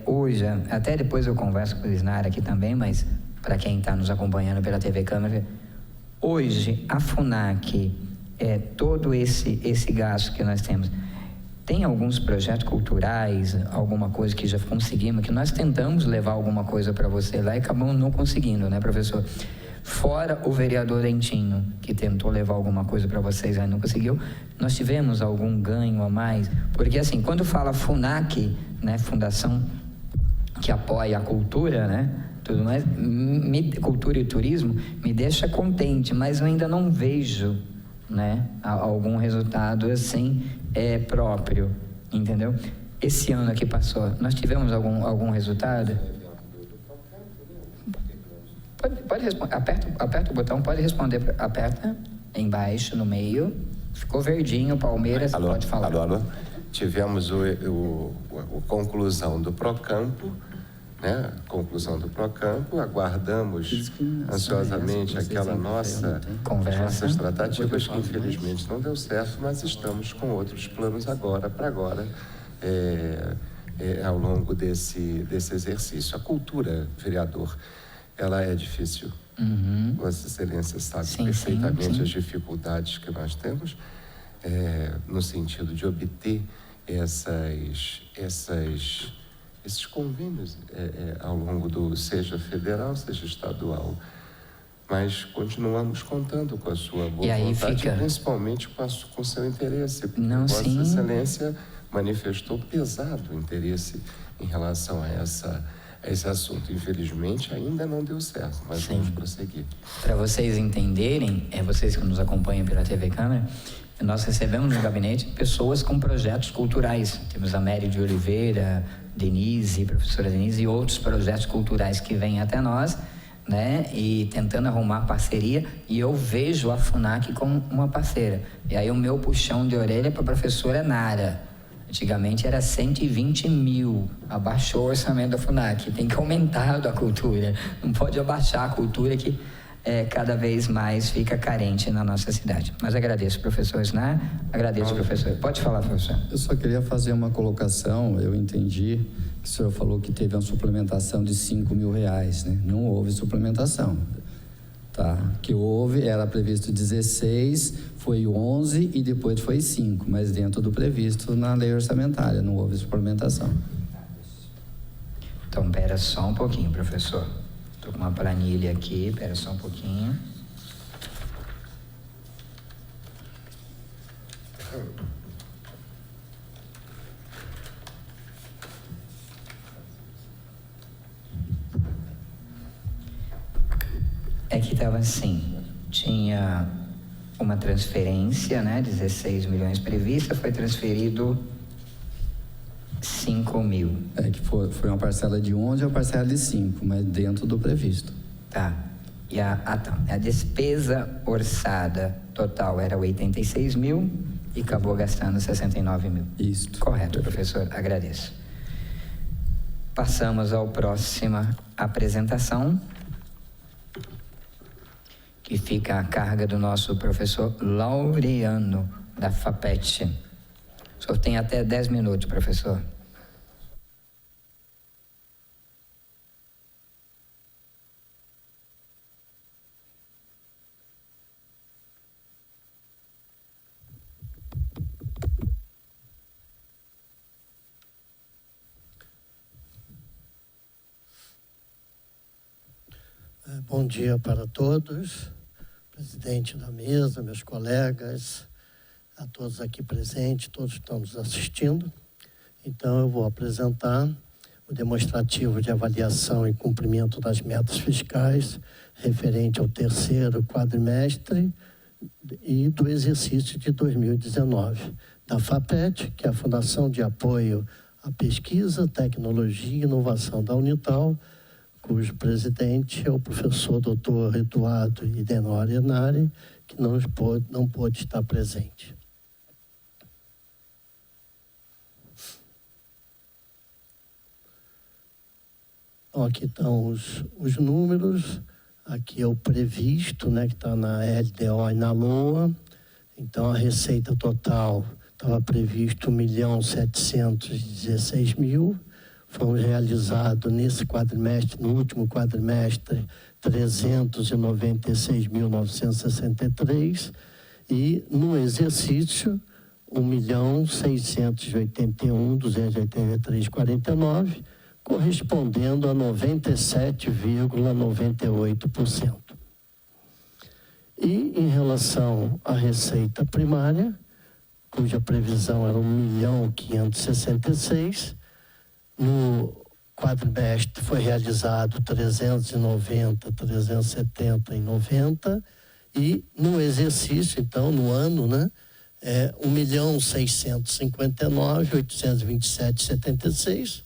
Hoje, até depois eu converso com o Isnar aqui também, mas para quem está nos acompanhando pela TV Câmara, hoje a FUNAC, todo esse gasto que nós temos, tem alguns projetos culturais, alguma coisa que já conseguimos, que nós tentamos levar alguma coisa para você lá e acabamos não conseguindo, né, professor? Fora o vereador Dentinho, que tentou levar alguma coisa para vocês e não conseguiu, nós tivemos algum ganho a mais? Porque, assim, quando fala FUNAC, né, Fundação que apoia a cultura, né, tudo mais, cultura e turismo, me deixa contente, mas eu ainda não vejo, né, algum resultado assim próprio, entendeu? Esse ano que passou, nós tivemos algum resultado? Pode responder, aperta o botão, pode responder, aperta embaixo, no meio, ficou verdinho, Palmeiras, alô, pode falar. Alô. Tivemos a conclusão do Procampo, né? Conclusão do Procampo, aguardamos ansiosamente aquela nossa nossas tratativas, que infelizmente não deu certo, mas estamos com outros planos para agora, ao longo desse exercício. A cultura, vereador, ela é difícil. Vossa Excelência sabe perfeitamente as dificuldades que nós temos no sentido de obter esses convênios ao longo seja federal, seja estadual. Mas continuamos contando com a sua boa vontade, principalmente com o seu interesse. Porque Vossa Excelência manifestou pesado interesse em relação a esse assunto. Infelizmente, ainda não deu certo, mas vamos prosseguir. Para vocês entenderem, vocês que nos acompanham pela TV Câmara, nós recebemos no gabinete pessoas com projetos culturais. Temos a Mary de Oliveira, Denise, professora Denise, e outros projetos culturais que vêm até nós, né, e tentando arrumar parceria, e eu vejo a FUNAC como uma parceira. E aí o meu puxão de orelha é para a professora Nara. Antigamente era 120 mil, abaixou o orçamento da FUNAC, tem que aumentar da cultura, não pode abaixar a cultura que cada vez mais fica carente na nossa cidade. Mas agradeço, professor Isnar, agradeço, professor. Pode falar, professor. Eu só queria fazer uma colocação. Eu entendi que o senhor falou que teve uma suplementação de 5 mil reais, né? Não houve suplementação, tá? Que houve, era previsto 16, foi 11 e depois foi 5, mas dentro do previsto na lei orçamentária, não houve suplementação. Então, pera só um pouquinho, professor. Estou com uma planilha aqui, pera só um pouquinho. Que estava assim, tinha uma transferência, né, 16 milhões prevista, foi transferido 5 mil. Que foi uma parcela de 11 e uma parcela de 5, mas dentro do previsto. Tá. E a despesa orçada total era 86 mil e acabou gastando 69 mil. Isso. Correto, professor. Agradeço. Passamos à próxima apresentação, que fica a carga do nosso professor Laureano, da FAPET. O senhor tem até 10 minutos, professor. Bom dia para todos, presidente da mesa, meus colegas, a todos aqui presentes, todos que estão nos assistindo. Então, eu vou apresentar o demonstrativo de avaliação e cumprimento das metas fiscais referente ao terceiro quadrimestre e do exercício de 2019 da FAPET, que é a Fundação de Apoio à Pesquisa, Tecnologia e Inovação da Unital, cujo presidente é o professor Dr. Eduardo Idenor Enari, que não pôde estar presente. Então, aqui estão os números, aqui é o previsto, né, que está na LDO e na LOA. Então, a receita total estava previsto 1.716.000, foram realizados nesse quadrimestre, no último quadrimestre, 396.963, e no exercício, 1.681.283,49, correspondendo a 97,98%. E em relação à receita primária, cuja previsão era 1.566.000, no quadrimestre foi realizado 390, 370 e 90, e no exercício, então, no ano, né, 1.659.827,76,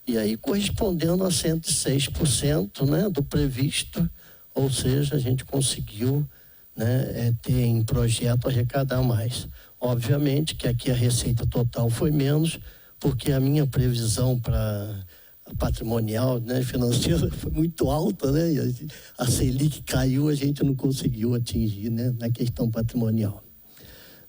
e aí correspondendo a 106%, né, do previsto, ou seja, a gente conseguiu, né, ter em projeto arrecadar mais. Obviamente que aqui a receita total foi menos, porque a minha previsão para patrimonial, né, financeira, foi muito alta, né, e a Selic caiu, a gente não conseguiu atingir, né, na questão patrimonial.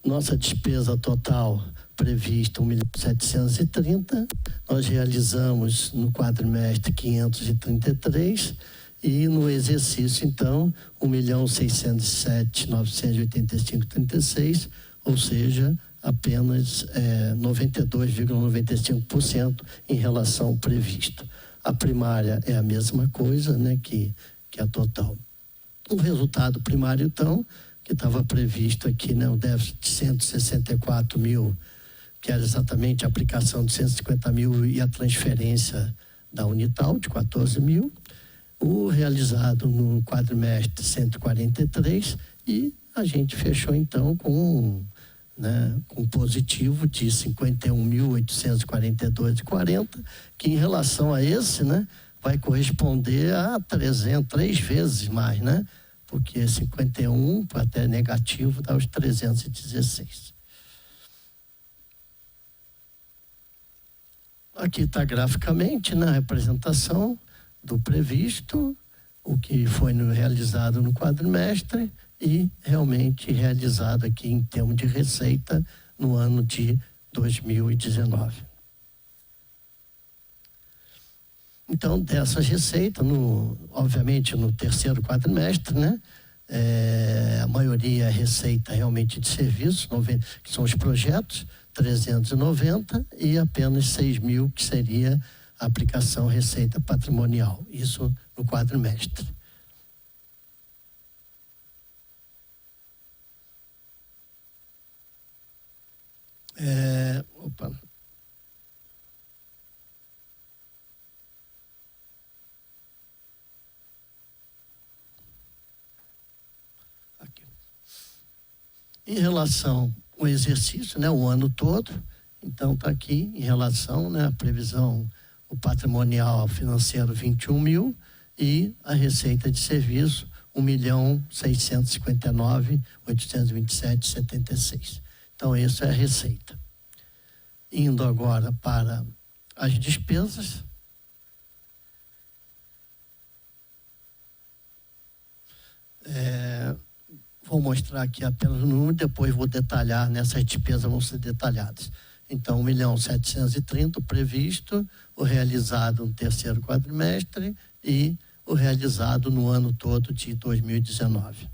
Nossa despesa total prevista 1.730, nós realizamos no quadrimestre 533, e no exercício, então, 1.607.985,36, ou seja, apenas 92,95% em relação ao previsto. A primária é a mesma coisa, né, que a total. O resultado primário, então, que estava previsto aqui, né, o déficit de 164 mil, que era exatamente a aplicação de 150 mil e a transferência da Unital, de 14 mil. O realizado no quadrimestre, 143, e a gente fechou, então, com positivo de 51.842,40, que em relação a esse, né, vai corresponder a 3 vezes mais, né? Porque 51 até negativo dá os 316. Aqui está graficamente, né, a representação do previsto, o que foi realizado no quadrimestre e realmente realizado aqui em termos de receita no ano de 2019. Então, dessas receitas, obviamente no terceiro quadrimestre, né, a maioria é receita realmente de serviços, que são os projetos, 390, e apenas 6 mil, que seria a aplicação receita patrimonial, isso no quadrimestre. Aqui. Em relação ao exercício, né, o ano todo, então está aqui em relação, né, a previsão, o patrimonial financeiro 21 mil e a receita de serviço 1.659.827,76. Então, essa é a receita. Indo agora para as despesas. Vou mostrar aqui apenas o número, depois vou detalhar, nessas despesas vão ser detalhadas. Então, 1.730.000 previsto, o realizado no terceiro quadrimestre e o realizado no ano todo de 2019.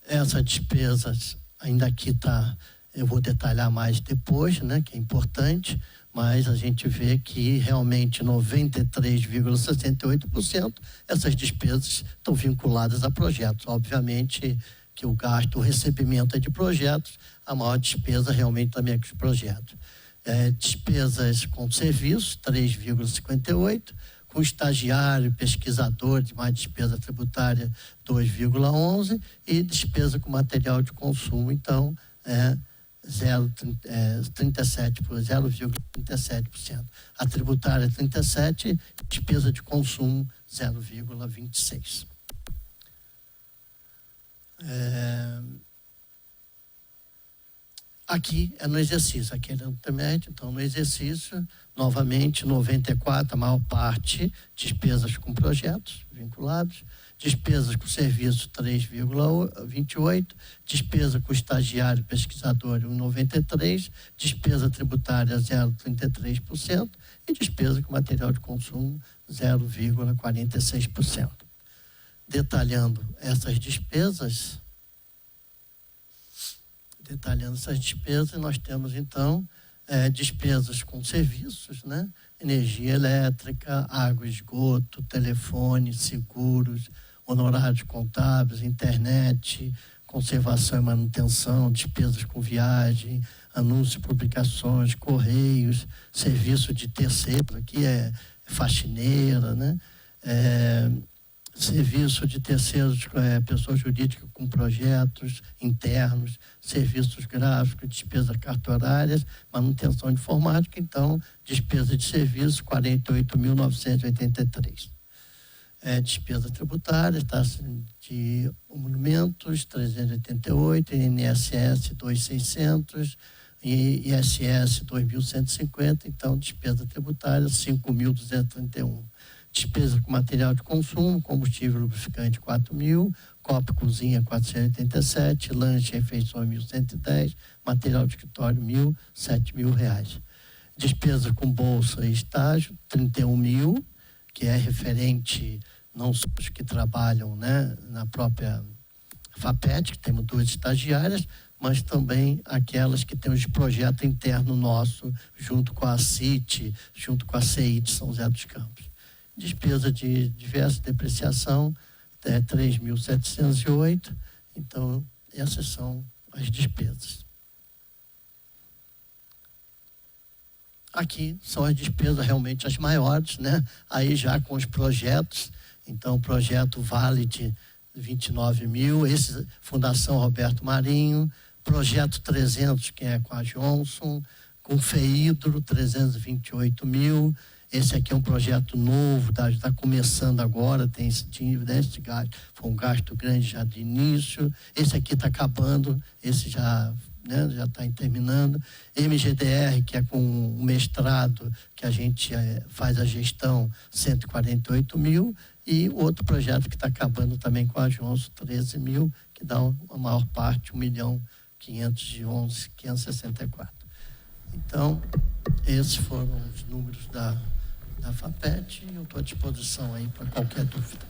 Essas despesas, ainda aqui está, eu vou detalhar mais depois, né, que é importante, mas a gente vê que realmente 93,68% essas despesas estão vinculadas a projetos. Obviamente que o gasto, o recebimento é de projetos, a maior despesa realmente também é com os projetos. Despesas com serviços, 3,58%, com estagiário, pesquisador, de mais despesa tributária, 2,11%, e despesa com material de consumo, então, 0,37%. A tributária 37%, despesa de consumo 0,26%. Aqui é no exercício, aqui é no intermédio, então no exercício, novamente, 94, a maior parte, despesas com projetos vinculados, despesas com serviço 3,28, despesa com estagiário e pesquisador 1,93, despesa tributária 0,33% e despesa com material de consumo 0,46%. Detalhando essas despesas, nós temos então despesas com serviços, né? Energia elétrica, água e esgoto, telefone, seguros, honorários contábeis, internet, conservação e manutenção, despesas com viagem, anúncios, publicações, correios, serviço de terceiro, aqui é faxineira, né? Serviço de terceiros, pessoa jurídica com projetos internos, serviços gráficos, despesas cartorárias, manutenção informática, então, despesa de serviço, 48.983. Despesa tributária, taxa de monumentos, 388, INSS, 2.600, e ISS, 2.150, então, despesa tributária, 5.231. Despesa com material de consumo, combustível lubrificante 4.000, copo e cozinha 487, lanche e refeição 1.110, material de escritório 7.000 reais. Despesa com bolsa e estágio 31.000, que é referente não só os que trabalham, né, na própria FAPET, que temos 2 estagiárias, mas também aquelas que temos de projeto interno nosso, junto com a CIT, junto com a CI de São José dos Campos. Despesa de diversa depreciação, 3.708. Então, essas são as despesas. Aqui são as despesas realmente as maiores, né? Aí já com os projetos. Então, o projeto Vale de 29.000, esse Fundação Roberto Marinho, projeto 300, que é com a Johnson, com FEIDRO, 328.000. Esse aqui é um projeto novo, está começando agora, tem esse gasto, foi um gasto grande já de início. Esse aqui está acabando, esse já está terminando. MGDR, que é com um mestrado, que a gente faz a gestão, 148.000. E outro projeto que está acabando também com a Johnson, 13.000, que dá a maior parte, 1.511.564. Então, esses foram os números da FAPET e eu estou à disposição aí para qualquer dúvida.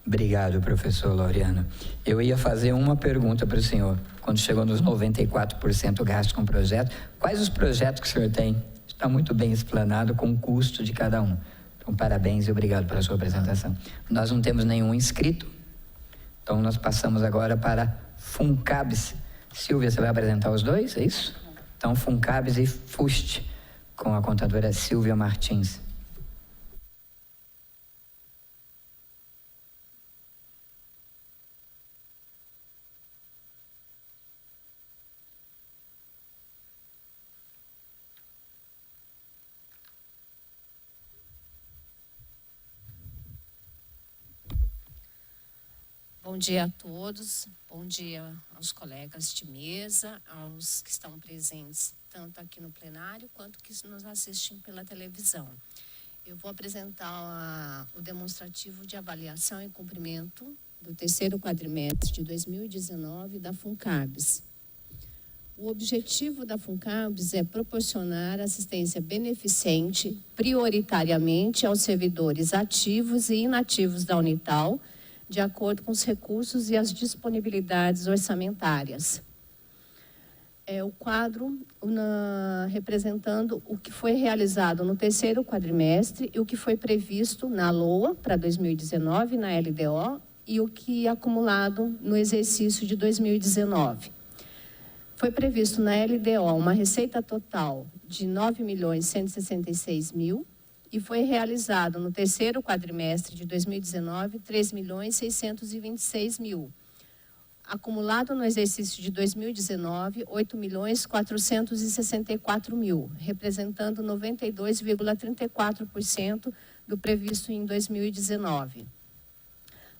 Obrigado, professor Laureano. Eu ia fazer uma pergunta para o senhor. Quando chegou nos 94% gasto com projeto, quais os projetos que o senhor tem? Está muito bem explanado com o custo de cada um. Então, parabéns e obrigado pela sua apresentação. Nós não temos nenhum inscrito, então nós passamos agora para FUNCABS. Silvia, você vai apresentar os dois, é isso? Então, FUNCABS e FUST, com a contadora Silvia Martins. Bom dia a todos, bom dia aos colegas de mesa, aos que estão presentes tanto aqui no plenário quanto que nos assistem pela televisão. Eu vou apresentar o demonstrativo de avaliação e cumprimento do terceiro quadrimestre de 2019 da FUNCABS. O objetivo da FUNCABS é proporcionar assistência beneficente prioritariamente aos servidores ativos e inativos da Unital, de acordo com os recursos e as disponibilidades orçamentárias. O quadro representando o que foi realizado no terceiro quadrimestre e o que foi previsto na LOA para 2019, na LDO, e o que é acumulado no exercício de 2019. Foi previsto na LDO uma receita total de 9.166.000, e foi realizado no terceiro quadrimestre de 2019, 3.626.000. Acumulado no exercício de 2019, 8.464.000, representando 92,34% do previsto em 2019.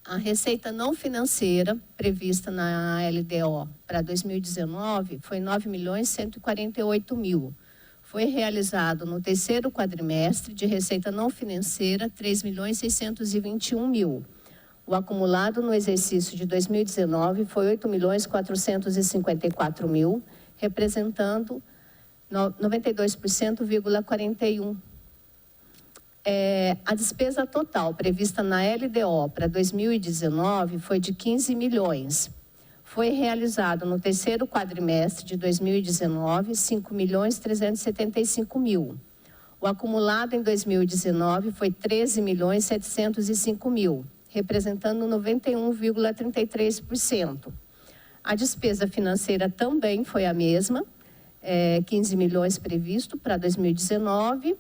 A receita não financeira prevista na LDO para 2019 foi 9.148.000. Foi realizado no terceiro quadrimestre de receita não financeira 3.621.000. O acumulado no exercício de 2019 foi 8.454.000, representando 92,41%. A despesa total prevista na LDO para 2019 foi de 15 milhões. Foi realizado no terceiro quadrimestre de 2019, 5.375.000. O acumulado em 2019 foi 13.705.000, representando 91,33%. A despesa financeira também foi a mesma, 15 milhões previsto para 2019,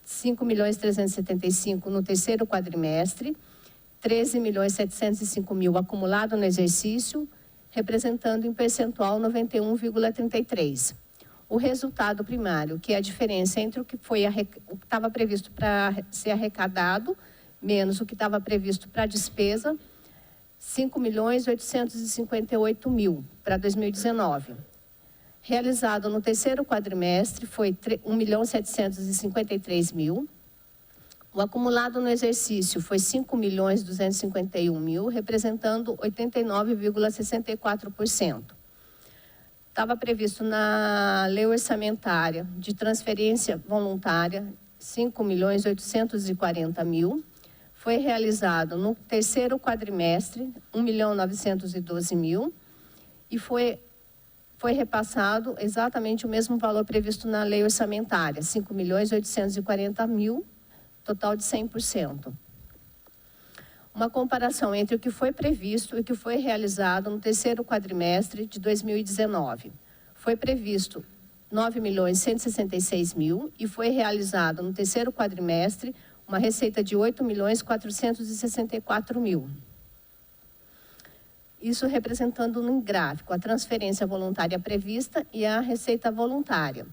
5.375.000 no terceiro quadrimestre, 13.705.000 acumulado no exercício, representando em percentual 91,33%. O resultado primário, que é a diferença entre o que estava previsto para ser arrecadado, menos o que estava previsto para despesa, 5.858.000 para 2019. Realizado no terceiro quadrimestre foi 1.753.000. O acumulado no exercício foi 5.251.000, representando 89,64%. Estava previsto na lei orçamentária de transferência voluntária 5.840.000. Foi realizado no terceiro quadrimestre 1.912.000 e foi repassado exatamente o mesmo valor previsto na lei orçamentária, 5.840.000, total de 100%. Uma comparação entre o que foi previsto e o que foi realizado no terceiro quadrimestre de 2019. Foi previsto 9.166.000 e foi realizado no terceiro quadrimestre uma receita de 8.464.000. Isso representando no gráfico a transferência voluntária prevista e a receita voluntária.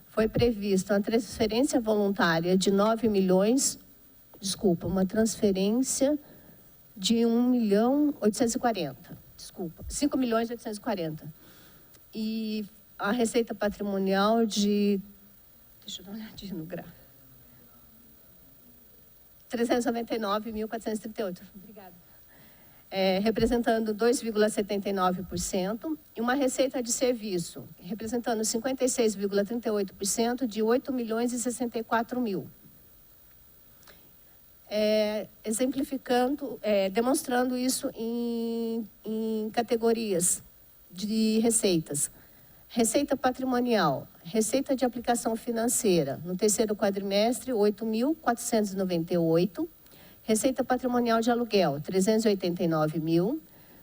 Foi prevista uma transferência voluntária de uma transferência de 5.840.000. E a receita patrimonial de, deixa eu dar uma olhadinha no gráfico, 399.438. Obrigada. Representando 2,79%, e uma receita de serviço, representando 56,38% de 8.064.000. Exemplificando, demonstrando isso em categorias de receitas. Receita patrimonial, receita de aplicação financeira, no terceiro quadrimestre, 8.498. Receita patrimonial de aluguel, 389.000.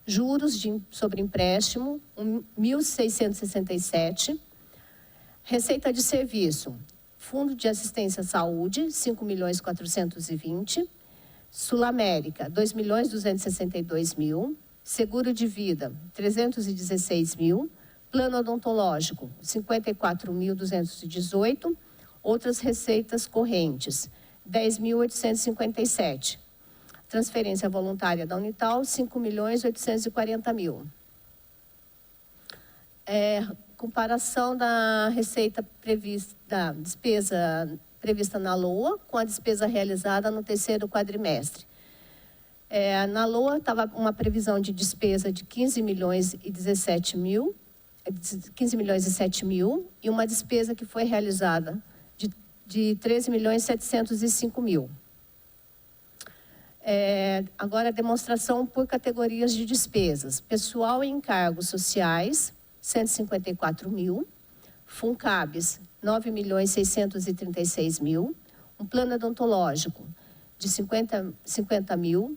Juros sobre empréstimo, 1.667. Receita de serviço, Fundo de Assistência à Saúde, 5.420. Sul América, 2.262.000. Seguro de vida, 316.000. Plano odontológico, 54.218. Outras receitas correntes, 10.857. Transferência voluntária da Unital, 5.840.000. Comparação da receita prevista, da despesa prevista na LOA com a despesa realizada no terceiro quadrimestre. Na LOA estava uma previsão de despesa de 15.017.000, 15.007.000 e uma despesa que foi realizada de 13.705.000. Agora, a demonstração por categorias de despesas. Pessoal e encargos sociais, 154.000. Funcabs, 9.636.000. Um plano odontológico de 50.000.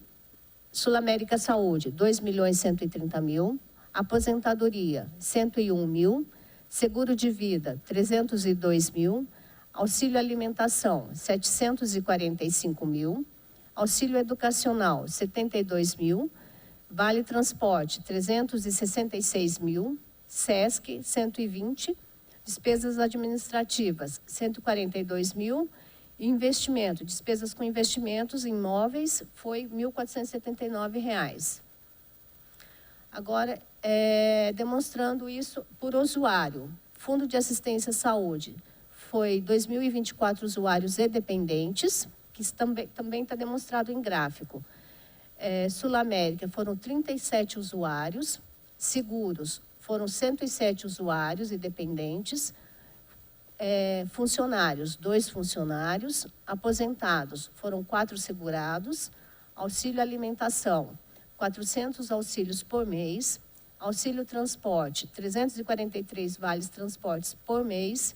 Sul América Saúde, 2.130.000. Aposentadoria, 101.000. Seguro de vida, 302.000. Auxílio alimentação, 745.000. Auxílio educacional, 72.000. Vale Transporte, 366 mil. SESC, 120. Despesas administrativas, 142 mil. Investimento, despesas com investimentos em imóveis, foi R$ 1.479. Agora, demonstrando isso por usuário. Fundo de Assistência à Saúde, foi 2.024 usuários e dependentes, que também está demonstrado em gráfico. Sul América, foram 37 usuários. Seguros, foram 107 usuários e dependentes. Funcionários, 2 funcionários. Aposentados, foram 4 segurados. Auxílio alimentação, 400 auxílios por mês. Auxílio transporte, 343 vales transportes por mês.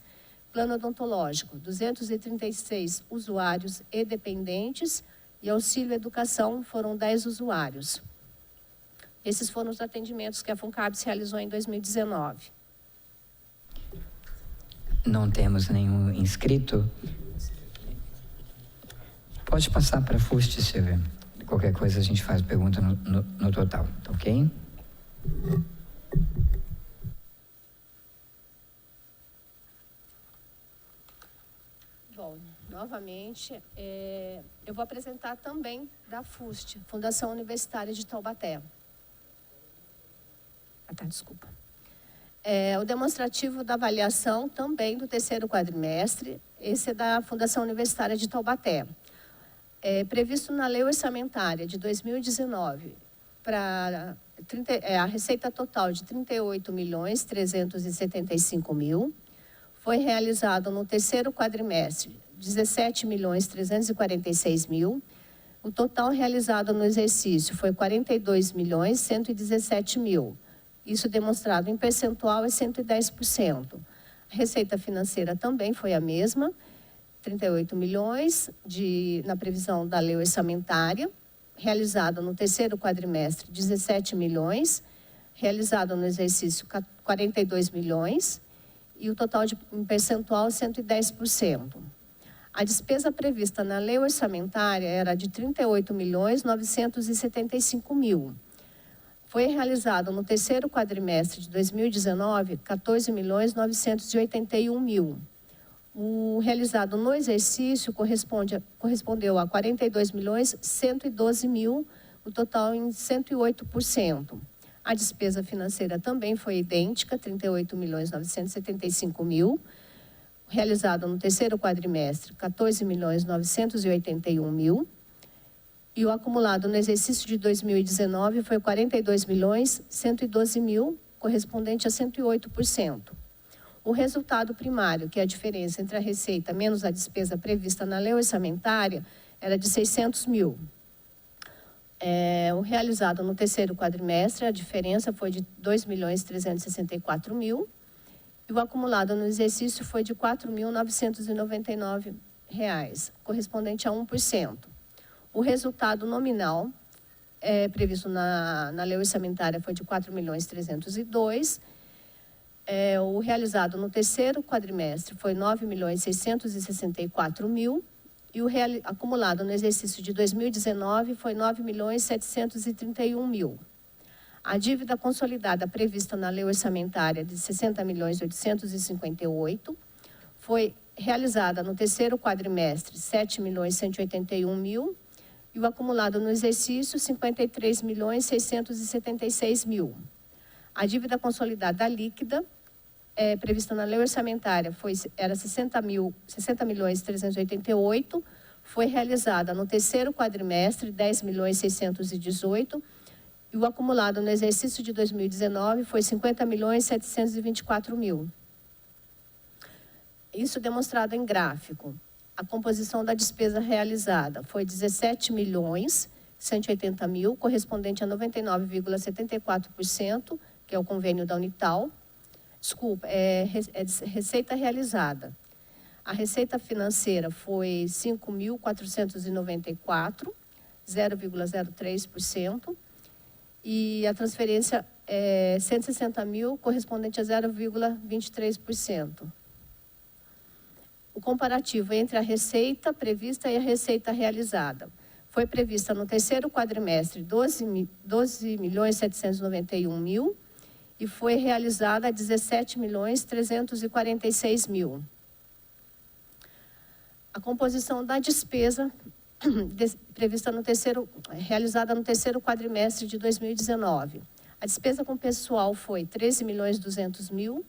Plano odontológico, 236 usuários e dependentes. E auxílio educação, foram 10 usuários. Esses foram os atendimentos que a FUNCABS realizou em 2019. Não temos nenhum inscrito. Pode passar para a FUST, Silvia. Qualquer coisa a gente faz pergunta no total, tá ok? Bom, novamente, eu vou apresentar também da FUST, Fundação Universitária de Taubaté. Desculpa. O demonstrativo da avaliação também do terceiro quadrimestre, esse é da Fundação Universitária de Taubaté. Previsto na Lei Orçamentária de 2019, para a receita total de 38.375.000, foi realizado no terceiro quadrimestre 17.346.000. O total realizado no exercício foi 42.117.000. Isso demonstrado em percentual é 110%. A receita financeira também foi a mesma, 38 milhões na previsão da lei orçamentária, realizado no terceiro quadrimestre 17 milhões, realizado no exercício 42 milhões e o total em percentual 110%. A despesa prevista na lei orçamentária era de 38.975.000. Foi realizado no terceiro quadrimestre de 2019, 14.981.000. O realizado no exercício correspondeu a 42.112.000, o total em 108%. A despesa financeira também foi idêntica, 38.975.000. Realizado no terceiro quadrimestre, 14.981.000. E o acumulado no exercício de 2019 foi 42.112.000, correspondente a 108%. O resultado primário, que é a diferença entre a receita menos a despesa prevista na lei orçamentária, era de 600.000. O realizado no terceiro quadrimestre, a diferença foi de 2.364.000. E o acumulado no exercício foi de R$ 4.999, correspondente a 1%. O resultado nominal previsto na lei orçamentária foi de 4.302.000. O realizado no terceiro quadrimestre foi 9.664.000 e o acumulado no exercício de 2019 foi 9.731.000. A dívida consolidada prevista na lei orçamentária de 60.858.000 foi realizada no terceiro quadrimestre 7.181.000 e o acumulado no exercício 53.676.000. A dívida consolidada líquida prevista na lei orçamentária era 60.388.000, foi realizada no terceiro quadrimestre 10.618.000 e o acumulado no exercício de 2019 foi 50.724.000. Isso demonstrado em gráfico. A composição da despesa realizada foi 17.180.000, correspondente a 99,74%, que é o convênio da Unital. Desculpa, receita realizada. A receita financeira foi 5.494, 0,03%. E a transferência é 160.000, correspondente a 0,23%. O comparativo entre a receita prevista e a receita realizada foi prevista no terceiro quadrimestre 12.791.000 e foi realizada 17.346.000. A composição da despesa prevista realizada no terceiro quadrimestre de 2019. A despesa com pessoal foi 13.200.000,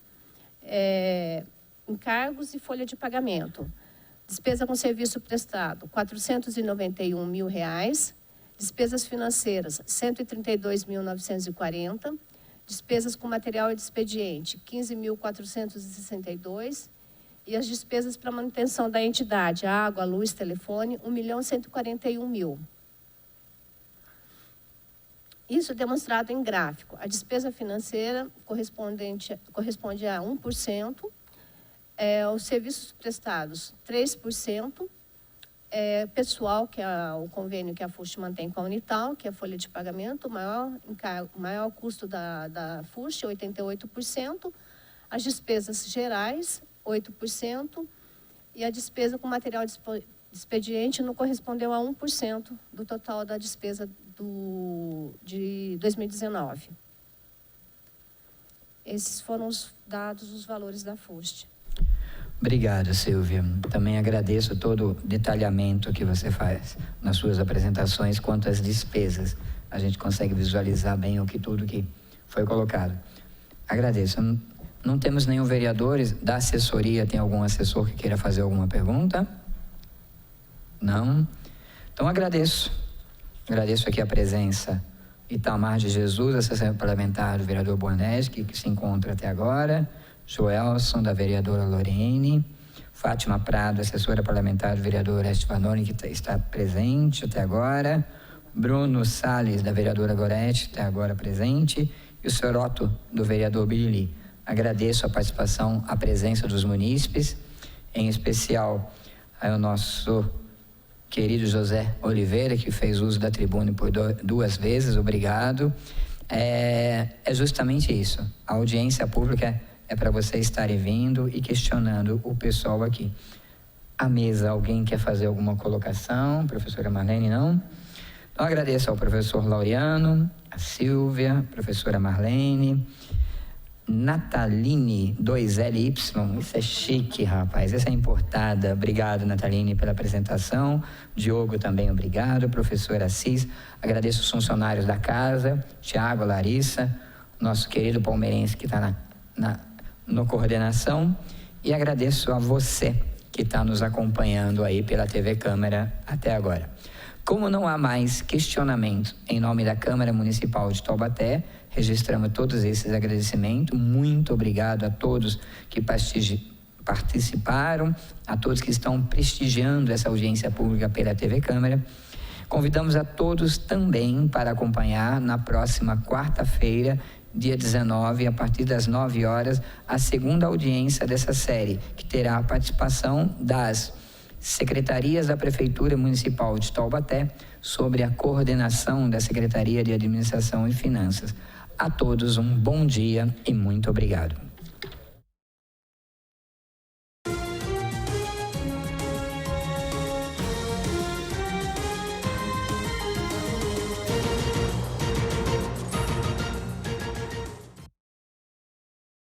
encargos e folha de pagamento. Despesa com serviço prestado, R$ 491.000. Despesas financeiras, R$ 132.940. Despesas com material e de expediente, R$ 15.462. E as despesas para manutenção da entidade, água, luz, telefone, R$ 1.141.000. Isso demonstrado em gráfico. A despesa financeira corresponde a 1%, os serviços prestados, 3%, pessoal, que é o convênio que a FUST mantém com a Unital, que é a folha de pagamento, o maior custo da FUST, 88%, as despesas gerais, 8%, e a despesa com material de expediente não correspondeu a 1% do total da despesa de 2019. Esses foram os dados, os valores da FUST. Obrigado, Silvia. Também agradeço todo o detalhamento que você faz nas suas apresentações quanto às despesas. A gente consegue visualizar bem tudo que foi colocado. Agradeço. Não temos nenhum vereador da assessoria. Tem algum assessor que queira fazer alguma pergunta? Não? Então agradeço. Agradeço aqui a presença Itamar de Jesus, assessor parlamentar do vereador Boanese, que se encontra até agora. Joelson, da vereadora Lorene, Fátima Prado, assessora parlamentar do vereador Estevanoni, que está presente até agora, Bruno Salles, da vereadora Gorete, até agora presente, e o senhor Otto, do vereador Billy. Agradeço a participação, a presença dos munícipes, em especial ao nosso querido José Oliveira, que fez uso da tribuna por 2 vezes, obrigado. É justamente isso, a audiência pública é para vocês estarem vindo e questionando o pessoal aqui. A mesa, alguém quer fazer alguma colocação? Professora Marlene, não? Então, agradeço ao professor Laureano, a Silvia, professora Marlene, Nataline, 2LY, isso é chique, rapaz, essa é importada. Obrigado, Nataline, pela apresentação. Diogo também, obrigado. Professora Assis, agradeço os funcionários da casa, Tiago, Larissa, nosso querido palmeirense que está na coordenação, e agradeço a você que está nos acompanhando aí pela TV Câmara até agora. Como não há mais questionamento, em nome da Câmara Municipal de Taubaté, registramos todos esses agradecimentos. Muito obrigado a todos que participaram, a todos que estão prestigiando essa audiência pública pela TV Câmara. Convidamos a todos também para acompanhar na próxima quarta-feira, dia 19, a partir das 9 horas, a segunda audiência dessa série, que terá a participação das secretarias da Prefeitura Municipal de Taubaté sobre a coordenação da Secretaria de Administração e Finanças. A todos um bom dia e muito obrigado.